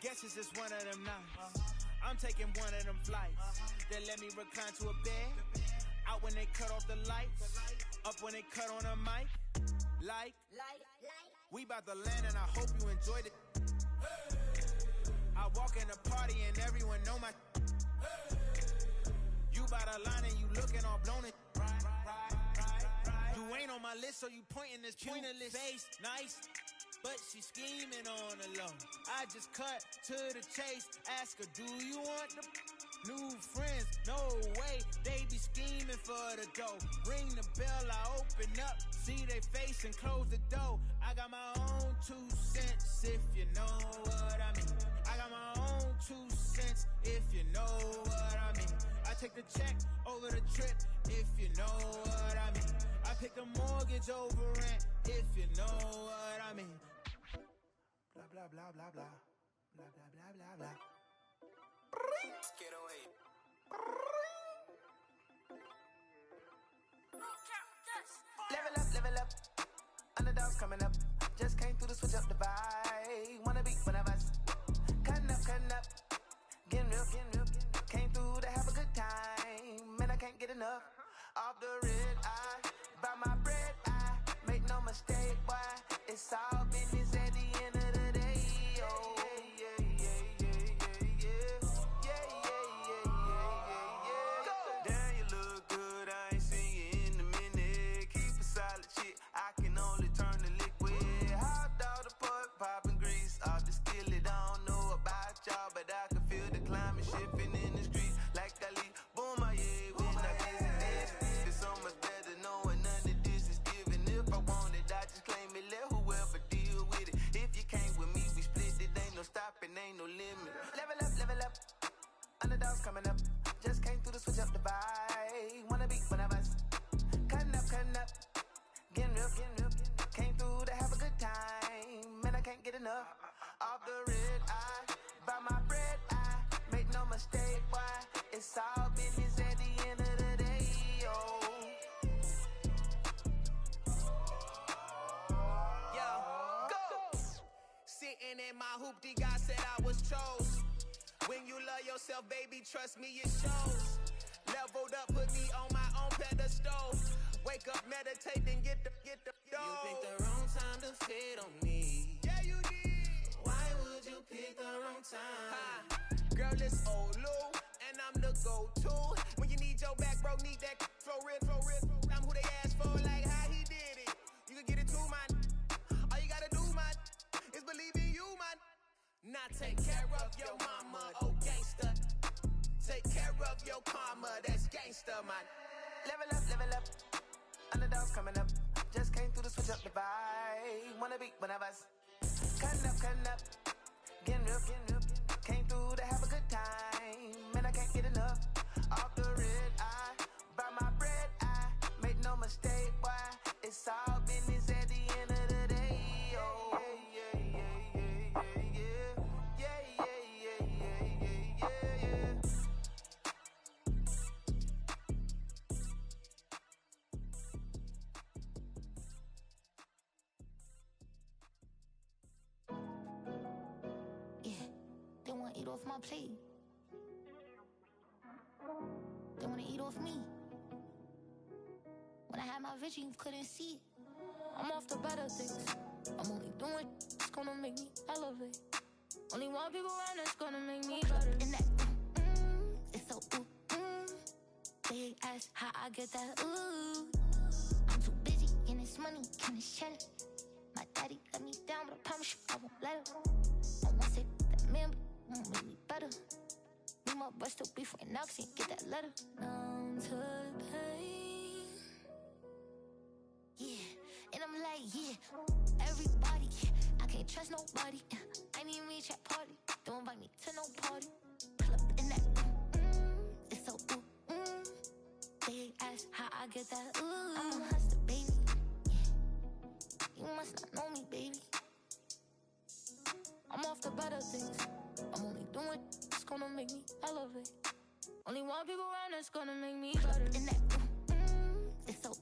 Guess it's just one of them nights. I'm taking one of them flights. They let me recline to a bed. Out when they cut off the lights, up when they cut on a mic. Like, we bout to land and I hope you enjoyed it. I walk in the party and everyone know my. You bout a line and you looking all blown it. You ain't on my list, so you pointing this pointless face, nice, but she scheming on the low. I just cut to the chase, ask her, do you want the new friends? No way, they be scheming for the dough. Ring the bell, I open up, see they face and close the door. I got my own 2 cents, if you know what I mean. I got my own 2 cents, if you know what I mean. I take the check over the trip, if you know what I mean. I pick the mortgage over rent, if you know what I mean. Blah, blah, blah, blah, blah. Blah, blah, blah, blah, blah. Get away. Level up. Underdogs coming up. Just came through to switch up the vibe. Wanna be one of us. Cutting up. Getting real. Came through to have a good time. Man, I can't get enough. Off the red eye. Buy my bread, I make no mistake, boy. It's all business at the end of the day. Oh, yeah. Damn, you look good. I ain't seen you in a minute. Keep a solid shit. I can only turn the liquid. Hot dog, the pork, popping grease off the skillet. I don't know about y'all, but I can feel the climate shifting in the street like I leave. Boom, my yeah, when I visit this, it's so much better knowing none of this is given. If I want it, I just claim it. Let whoever deal with it. If you came with me, we split it. Ain't no stopping, ain't no limit. Level up. Underdogs coming up. Just came through to switch up the vibe. Wanna be one of us. Cutting up. Getting real. Came through to have a good time. Man, I can't get enough. Off the red eye. Buy my bread, I make no mistake, boy. It's all business at the end of the day. Oh. Yo, go! Sitting in my hoopty, God said I was chose. When you love yourself, baby, trust me, it shows. Leveled up, put me on my own pedestal. Wake up, meditate, then get the dough. You picked the wrong time to fit on me. Yeah, you did. Why would you pick the wrong time? Girl, it's old Lou, and I'm the go-to. When you need your back, bro, need that flow real. I'm who they ask for, like how he did it. You can get it too, man. All you gotta do, man, is believe in you, man. Now take care of your mama, oh gangsta. Take care of your karma, that's gangsta, man. Level up. Underdogs coming up. Just came through to switch up the vibe. Wanna be one of us. Cutting up. Getting real. Came through to have a good time. Man, I can't get enough. Off the red eye. Buy my bread, I make no mistake, boy. It's all business at the end of the day. Oh, Yeah, they want to eat off my plate. they wanna eat off me. When I had my vision, you couldn't see it. I'm off the better things. I'm only doing it's gonna make me elevate. Only one people around that's gonna make me better. And that it's so They ask how I get that I'm too busy getting this money, getting this cheddar. My daddy let me down, but I promise you I won't let him. I won't say that man, but won't make me better. Me my boy still beef right now, cause he ain't get that letter. Numb to the pain. Yeah, and I'm like, yeah, everybody, I can't trust nobody. I need me chat party, don't invite me to no party. Pull up in that, it's so They ask how I get that I'm a hustler, baby. Yeah. You must not know me, baby. I'm off the better things. I'm only doing it's gonna make me elevate. Only one people around that's gonna make me better. In that it's so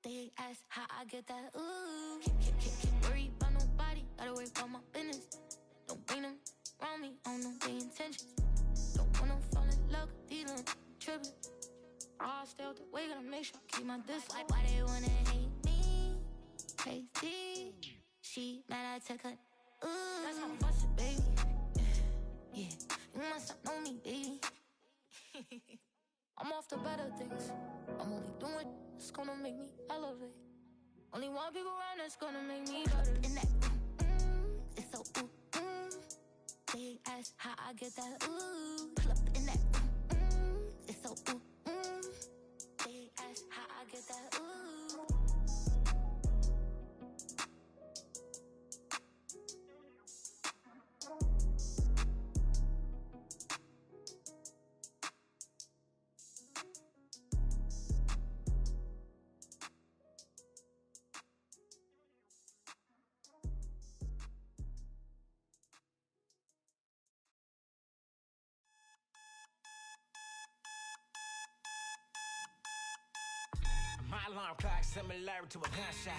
They ask how I get that Can't worry about nobody, gotta worry about my business. Don't bring them around me, I don't know their intentions. Don't wanna fall in love, dealing, tripping. I'll stay out the way, gotta make sure I keep my distance. Why they wanna hate me? Crazy. She mad I took her. That's how I'm busted, baby. Yeah, you must not know me, baby. I'm off the better things. I'm only doing it's gonna make me elevate. Only one people around that's gonna make me better. In that it's so They ask how I get that Pull up in that it's so They ask how I get that My alarm clock similar to a gunshot.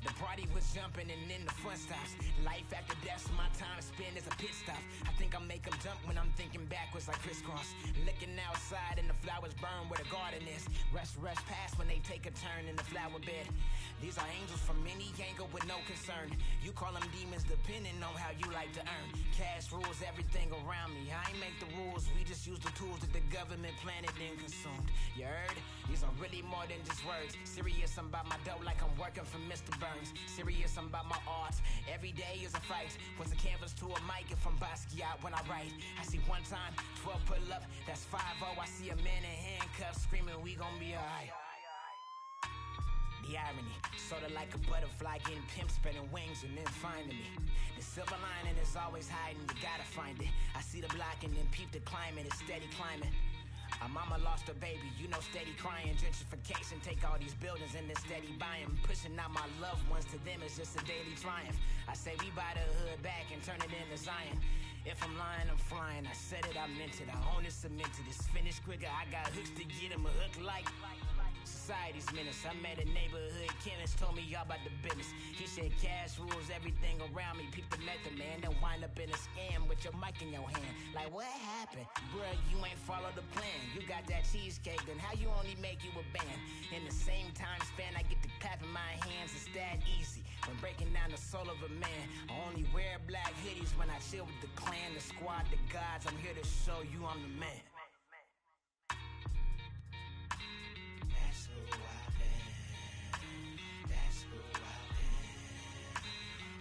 The party was jumping and then the fun stops. Life after death, so my time spent is a pit stop. I think I make them jump when I'm thinking backwards like crisscross. Looking outside and the flowers burn where the garden is. Rush past when they take a turn in the flower bed. These are angels from any angle with no concern. You call them demons depending on how you like to earn. Cash rules everything around me. I ain't make the rules, we just use the tools that the government planted and consumed. You heard? These are really more than just words. Serious, I'm about my dough like I'm working for Mr. Burns. Serious, I'm about my art. Every day is a fight. Puts a canvas to a mic if I'm Basquiat when I write. I see one time, 12 pull up, that's 5-0. I see a man in handcuffs screaming, we gon' be alright. The irony, sorta like a butterfly getting pimped, spreading wings and then finding me. The silver lining is always hiding, you gotta find it. I see the block and then peep the climate, it's steady climbing. A mama lost her baby, you know, steady crying. Gentrification, take all these buildings and then steady buying. Pushing out my loved ones, to them it's just a daily triumph. I say we buy the hood back and turn it into Zion. If I'm lying, I'm flying. I said it, I meant it. I own it, cemented. It's finished quicker. I got hooks to get him a hook like society's menace. I met a neighborhood chemist, told me all about the business. He said cash rules everything around me. Peep the method, man. Then wind up in a scam with your mic in your hand. Like, what happened? Bruh, you ain't follow the plan. You got that cheesecake, then how you only make you a band? In the same time span, I get to clapping my hands. It's that easy. When breaking down the soul of a man, I only wear black hoodies when I chill with the clan, the squad, the gods. I'm here to show you I'm the man. That's who I am. That's who I am.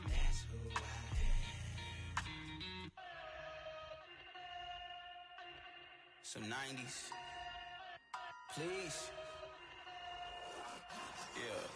That's who I am. Some 90s. Please. Yeah.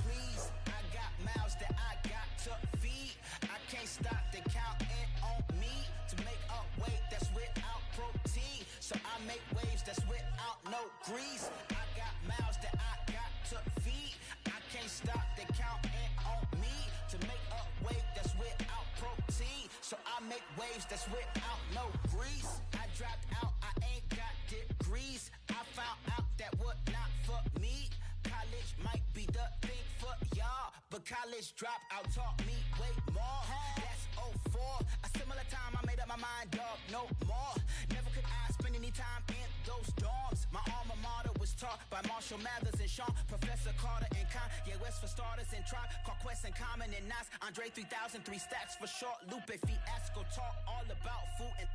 Please, I got mouths that I got to feed. I can't stop the counting on me to make up weight that's without protein. So I make waves that's without no grease. I got mouths that I got to feed. I can't stop the counting on me to make up weight that's without protein. So I make waves that's without no grease. I dropped out, I ain't got degrees. I found out that what not for me. College might be the thing for y'all, but college dropout taught me way more. That's 04, a similar time I made up my mind, dog, no more. Never Marshall Mathers and Sean, Professor Carter and Kanye West for starters and Tribe Called Quest and Common and Nas, Andre 3000, 3 stacks for short, Lupe Fiasco, talk all about food and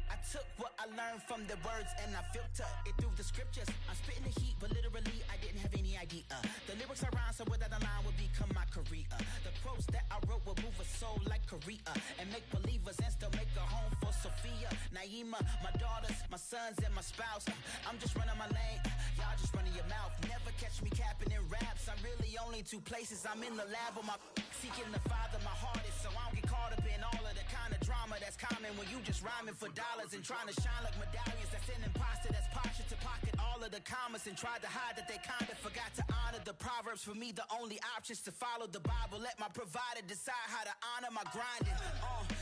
I took what I learned from the words and I filtered it through the scriptures. I'm spitting the heat, but literally I didn't have any idea. The lyrics I rhyme, so without a line would become my career. The quotes that I wrote would move a soul like Korea and make believers and still make a home for Sophia, Naima, my daughters, my sons, and my spouse. I'm just running my lane, y'all just running your mouth. Never catch me capping in raps. I'm really only 2 places. I'm in the lab with my seeking the Father, my heart is so I don't get caught up in all of the kind of drama that's common when you just rhyming for dollars and trying to shine like medallions. That's an imposter that's partial to pocket all of the commas and tried to hide that they kinda forgot to honor the Proverbs. For me, the only option's to follow the Bible. Let my provider decide how to honor my grinding.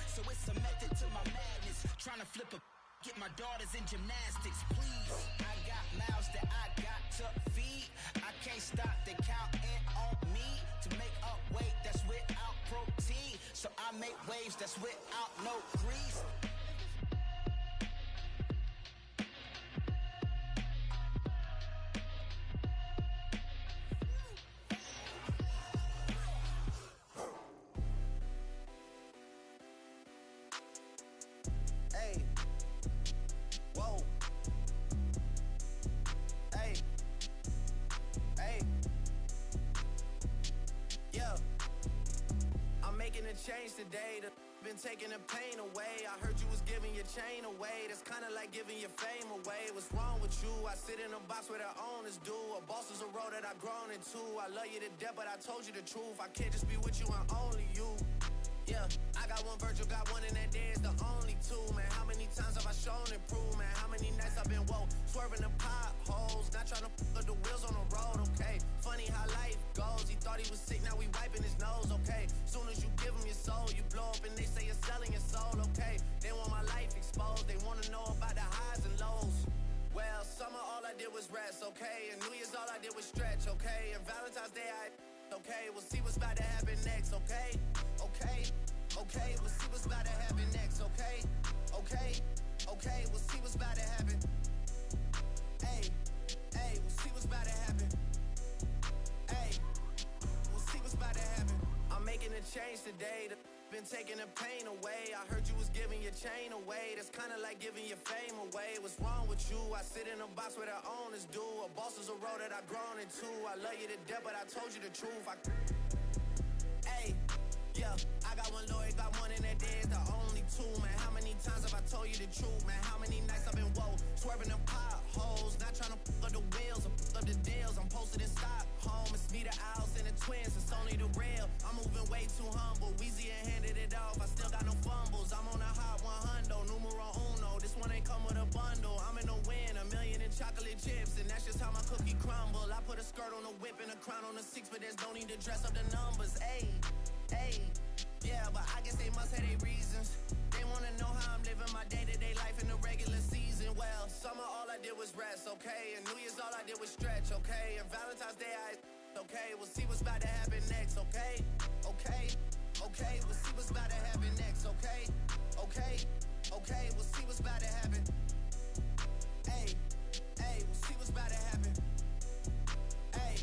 So it's a method to my madness. Trying to flip a get my daughters in gymnastics, please. I got mouths that I got to feed. I can't stop they counting on me to make up weight that's without protein. So I make waves that's without no grease. Hey, whoa. Hey, hey, yeah. I'm making a change today. Been taking the pain away. I heard you was giving your chain away. That's kinda like giving your fame away. What's wrong with you? I sit in a box where the owners do. A boss is a road that I've grown into. I love you to death, but I told you the truth. I can't just be with you and only you. Yeah, I got one Virgil, got one, and that day is the only 2, man. How many times have I shown and proved, man? How many nights I've been woke, swerving the potholes, not trying to put the wheels on the road, okay? Funny how life goes. He thought he was sick, now we wiping his nose, okay? Soon as you give him your soul, you blow up and they say you're selling your soul, okay? They want my life exposed, they wanna know about the highs and lows. Well, summer all I did was rest, okay? And New Year's all I did was stretch, okay? And Valentine's Day okay? We'll see what's about to happen next, okay? Okay, okay, we'll see what's about to happen next, okay? Okay, okay, we'll see what's about to happen. Hey, hey, we'll see what's about to happen. Hey, we'll see what's about to happen. I'm making a change today. Been taking the pain away. I heard you was giving your chain away. That's kinda like giving your fame away. What's wrong with you? I sit in a box where the owners do. A boss is a road that I've grown into. I love you to death, but I told you the truth. Hey, yeah, I got one lawyer, got one, and that day is the only 2, man. How many times have I told you the truth, man? How many nights I've been woke, swerving them potholes, not trying to fuck up the wheels or fuck up the deals. I'm posted in Stockholm. It's me, the Owls, and the twins. It's only the real. I'm moving way too humble. Weezy and handed it off. I still got no fumbles. I'm on a hot 100, numero uno. This one ain't come with a bundle. I'm in the win, $1 million in chocolate chips, and that's just how my cookie crumble. I put a skirt on a whip and a crown on a 6, but there's no need to dress up the numbers. Ayy, ayy, yeah, but I guess they must have their reasons. They wanna know how I'm living my day-to-day life in the regular season. Well, summer all I did was rest, okay? And New Year's all I did was stretch, okay? And Valentine's Day okay? We'll see what's about to happen next, okay? Okay, okay, we'll see what's about to happen next, okay? Okay, okay, we'll see what's about to happen. Hey, hey, we'll see what's about to happen. Hey,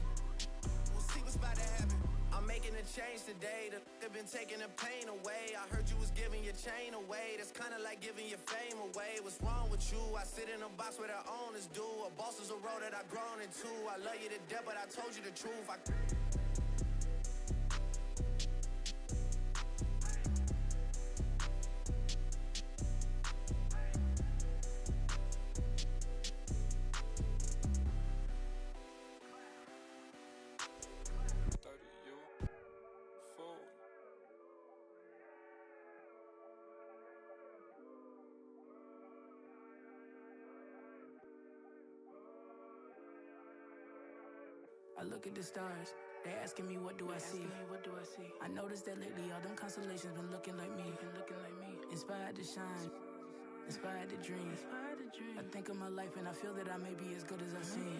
we'll see what's about to happen. I'm making a change today. They've been taking the pain away. I heard you was giving your chain away. That's kinda like giving your fame away. What's wrong with you? I sit in a box where the owners do. A boss is a road that I've grown into. I love you to death, but I told you the truth. I look at the stars, they asking me what do I see. I noticed that lately all them constellations been looking like me. Inspired to shine, inspired to dream. I think of my life and I feel that I may be as good as I seem.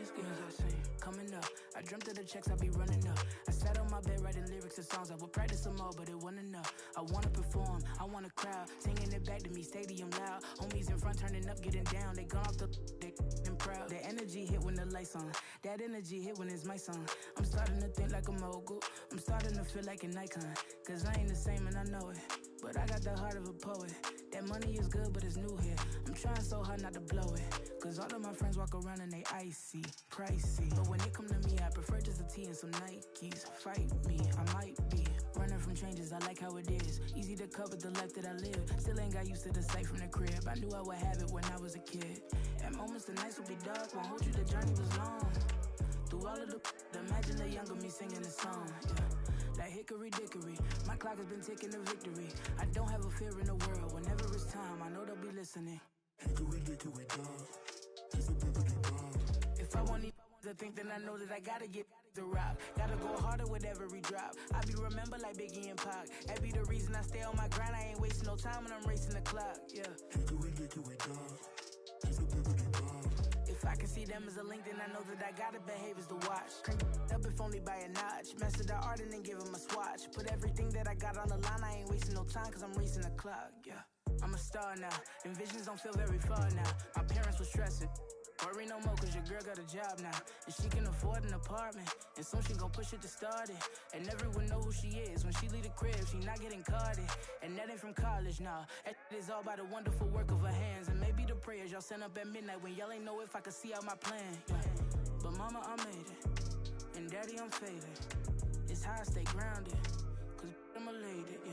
Coming up, I dreamt of the checks I be running up. I sat on my bed writing lyrics to songs. I would practice some more, but it wasn't enough. I wanna perform, I want a crowd singing it back to me, stadium loud. Homies in front turning up, getting down. They gone off the they and proud. That energy hit when the lights on. That energy hit when it's my song. I'm starting to think like a mogul. I'm starting to feel like an icon. Cause I ain't the same and I know it. But I got the heart of a poet. That money is good, but it's new here. I'm trying so hard not to blow it. Cause all of my friends walk around and they icy, pricey. But when it come to me, I prefer just a tee and some Nikes. Fight me, I might be running from changes, I like how it is. Easy to cover the life that I live. Still ain't got used to the sight from the crib. I knew I would have it when I was a kid. At moments the nights would be dark, won't hold you, the journey was long. Through all of the imagine the younger me singing the song, yeah. Like hickory dickory, my clock has been ticking to victory. I don't have a fear in the world. Whenever it's time, I know they'll be listening. Hickory dickory dog, he's a bibbity dog. If I want to think, then I know that I gotta get the rock. Gotta go harder with every drop. I be remembered like Biggie and Pac. That be the reason I stay on my grind. I ain't wasting no time when I'm racing the clock, yeah. Hickory dickory dog, he's a bibbity dog. If I can see them as a link, then I know that I gotta behave as the watch. Crank up if only by a notch. Master the art and then give him a swatch. Put everything that I got on the line. I ain't wasting no time cause I'm racing the clock, yeah. I'm a star now, and visions don't feel very far now. My parents were stressing. Worry no more cause your girl got a job now. And she can afford an apartment. And soon she gon' push it to start it. And everyone know who she is. When she leave the crib, she not getting carded. And that ain't from college, nah. That is all by the wonderful work of her hands. And maybe the prayers y'all send up at midnight when y'all ain't know if I could see out my plan, yeah. But mama, I made it. And daddy, I'm faded. It's how I stay grounded. Cause I'm elated, yeah.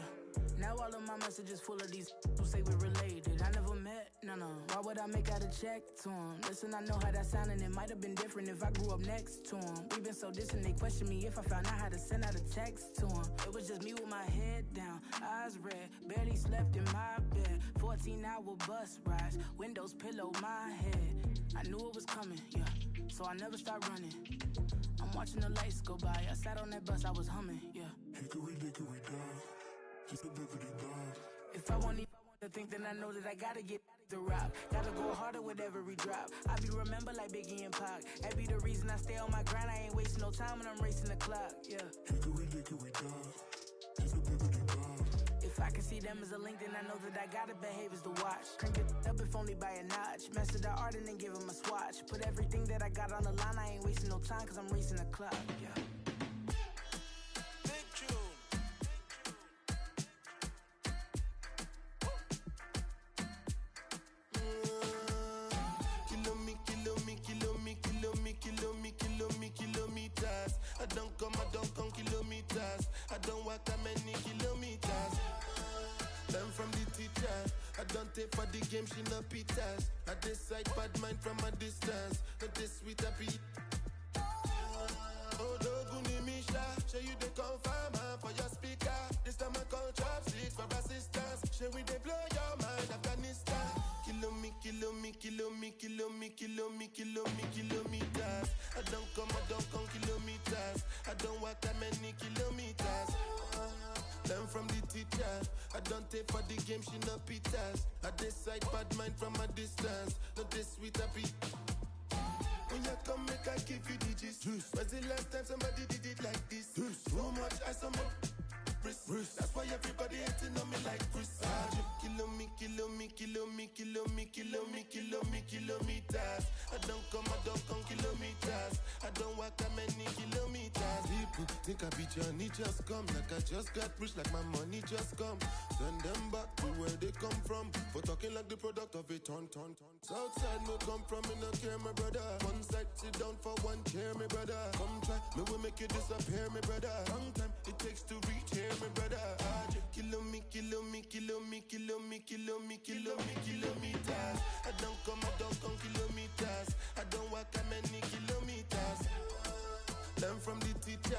Now all of my messages full of these who say we're related. I never met, no. Why would I make out a check to him? Listen, I know how that sounded. It might have been different if I grew up next to him. We've been so distant, they question me if I found out how to send out a text to him. It was just me with my head down, eyes red, barely slept in my bed. 14-hour bus rides, windows pillow my head. I knew it was coming, yeah, so I never stopped running. I'm watching the lights go by. I sat on that bus, I was humming, yeah. Hickory dickory dog, he's a bibbity dog. If I want to think, then I know that I gotta get the rock. Gotta go harder with every drop. I be remembered like Biggie and Pac. That be the reason I stay on my grind. I ain't wasting no time when I'm racing the clock, yeah. Hickory dickory dog, he's a bibbity dog. If I can see them as a link, then I know that I gotta behave as the watch. Crank it up if only by a notch. Master the art and then give him a swatch. Put everything that I got on the line. I ain't wasting no time cause I'm racing the clock, yeah. Kilometers. I don't come kilometers. I don't walk that many kilometers. Learn from the teacher. I don't take for the game, she no pitas. I decide bad mind from a distance. Not this sweet happy. Oh, Doguni Misha, show you the confirm for your speaker. This time I call chopsticks for assistance. Show we they blow your mind, Afghanistan. Kilometers. I don't come kilometers. I don't walk that many kilometers. Learn from the teacher. I don't take for the game, she no pitas. I decide bad mind from a distance. Not this sweet happy. When you come, make I give you digits. When's the last time somebody did it like this? Too much ice on my wrist. That's why everybody hating on me like Chris. Kilometers. I don't come kilometers. I don't walk that many kilometers. People think I be Johnny just come. Like I just got rich, like my money just come. Send them back to where they come from. For talking like the product of a ton. Southside me come from, me no care, my brother. One side, sit down for one chair, my brother. Come try, me will make you disappear, my brother. Long time it takes to reach here, my brother. Kilometers. I don't come kilometers. I don't walk that many kilometers. Learn from the teacher.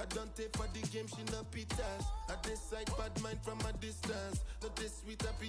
I don't take for the game, she no pitas. I decide bad mind from a distance. Not this sweet happy.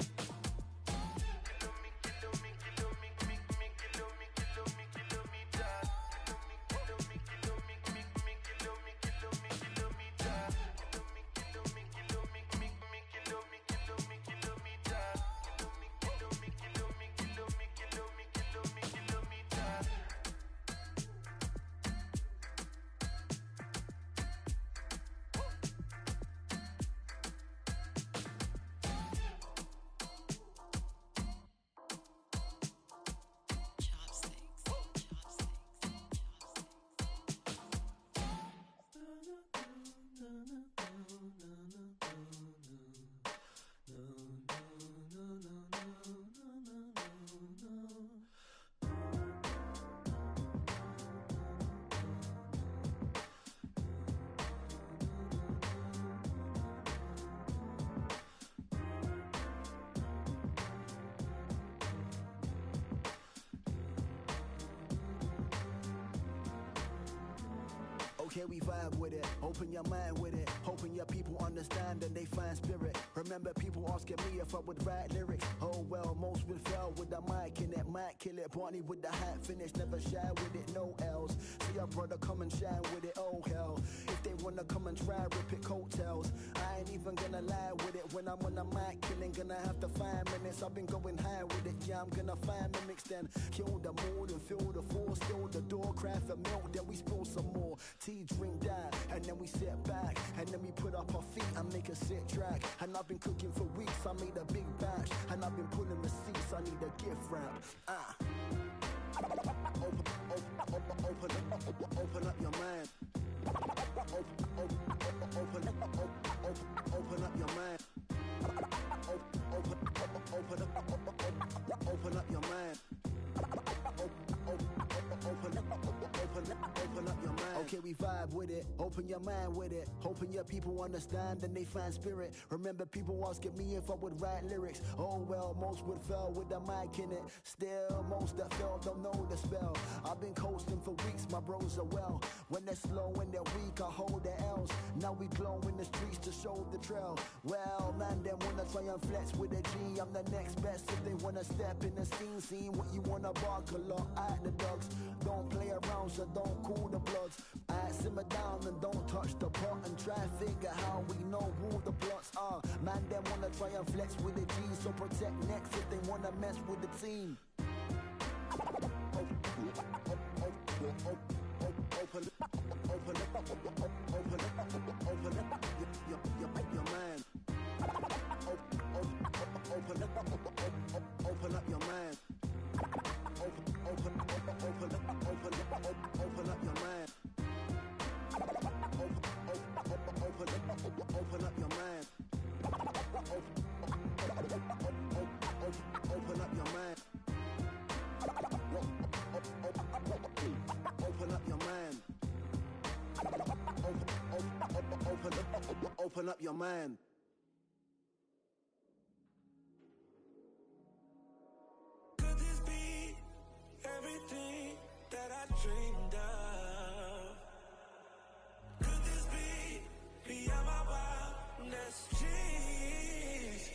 Okay, we vibe with it. Open your mind with it. Hoping your people understand and they find spirit. Remember people asking me if I would write lyrics. Oh well, most would fail with the mic in it. Might kill it. Barney with the hat finish. Never shy with it. No L's. See your brother come and shine with it. Oh hell. If they wanna come and try, rip it coattails. I ain't even gonna lie with it. When I'm on the mic killing, gonna have to 5 minutes. I've been going high with it. Yeah, I'm gonna find mimics then. Kill the mood and feel the force. Still the door, craft a milk. Then we spill some more. Tea, drink that. And then we sit back. And then we put up our feet and make a sick track. And I've been cooking for weeks. I made a big batch. And I've been pulling receipts. I need a gift wrap. Open up your mind. Open up your mind. Open up your mind. Open up your mind. Okay, we vibe with it. Open your mind with it. Hoping your people understand and they find spirit. Remember people asking me if I would write lyrics. Oh well, most would fail with the mic in it. Still, most that fail don't know the spell. I've been coasting for weeks, my bros are well. When they're slow and they're weak, I hold their L's. Now we glow in the streets to show the trail. Well, man, them wanna try and flex with a G. I'm the next best if they wanna step in the scene. See what you wanna bark a lot at the dogs. Don't play around, so don't cool the bloods. I simmer down and don't touch the pot and try figure how we know who the plots are. Man, them wanna try and flex with the G, so protect necks if they wanna mess with the team. Your mind. Open up your mind. Open up your mind. Open up your mind. Open up your mind. Open up your mind. Open up your mind. Could this be everything that I dreamed of? Could this be beyond my wildest dreams?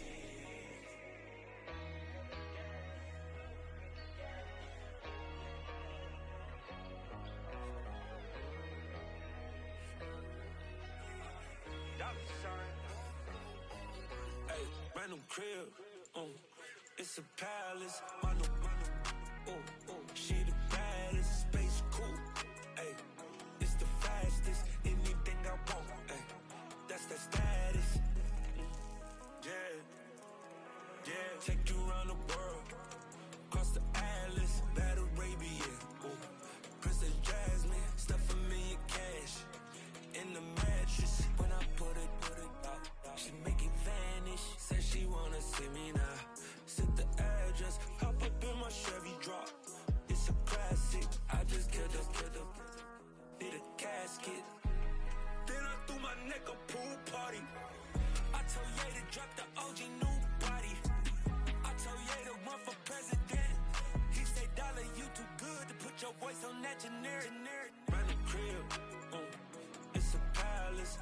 Hey, random crib, it's a palace, mano, she the baddest, space cool, ay, it's the fastest, anything I want, ay, that's the status, yeah, take you around the world, across the Atlas, Bad Arabia, Princess Jasmine, stuff $1 million cash, in the mattress, when I put it out, she make it vanish, said she wanna see me now, set the address, hop up in my Chevy drop, it's a classic, I just killed her, need a casket, then I threw my neck a pool party, I told Ye to drop the OG new body, I told Ye to run for president, he said dollar you too good to put your voice on that generic, run the crib, it's a palace,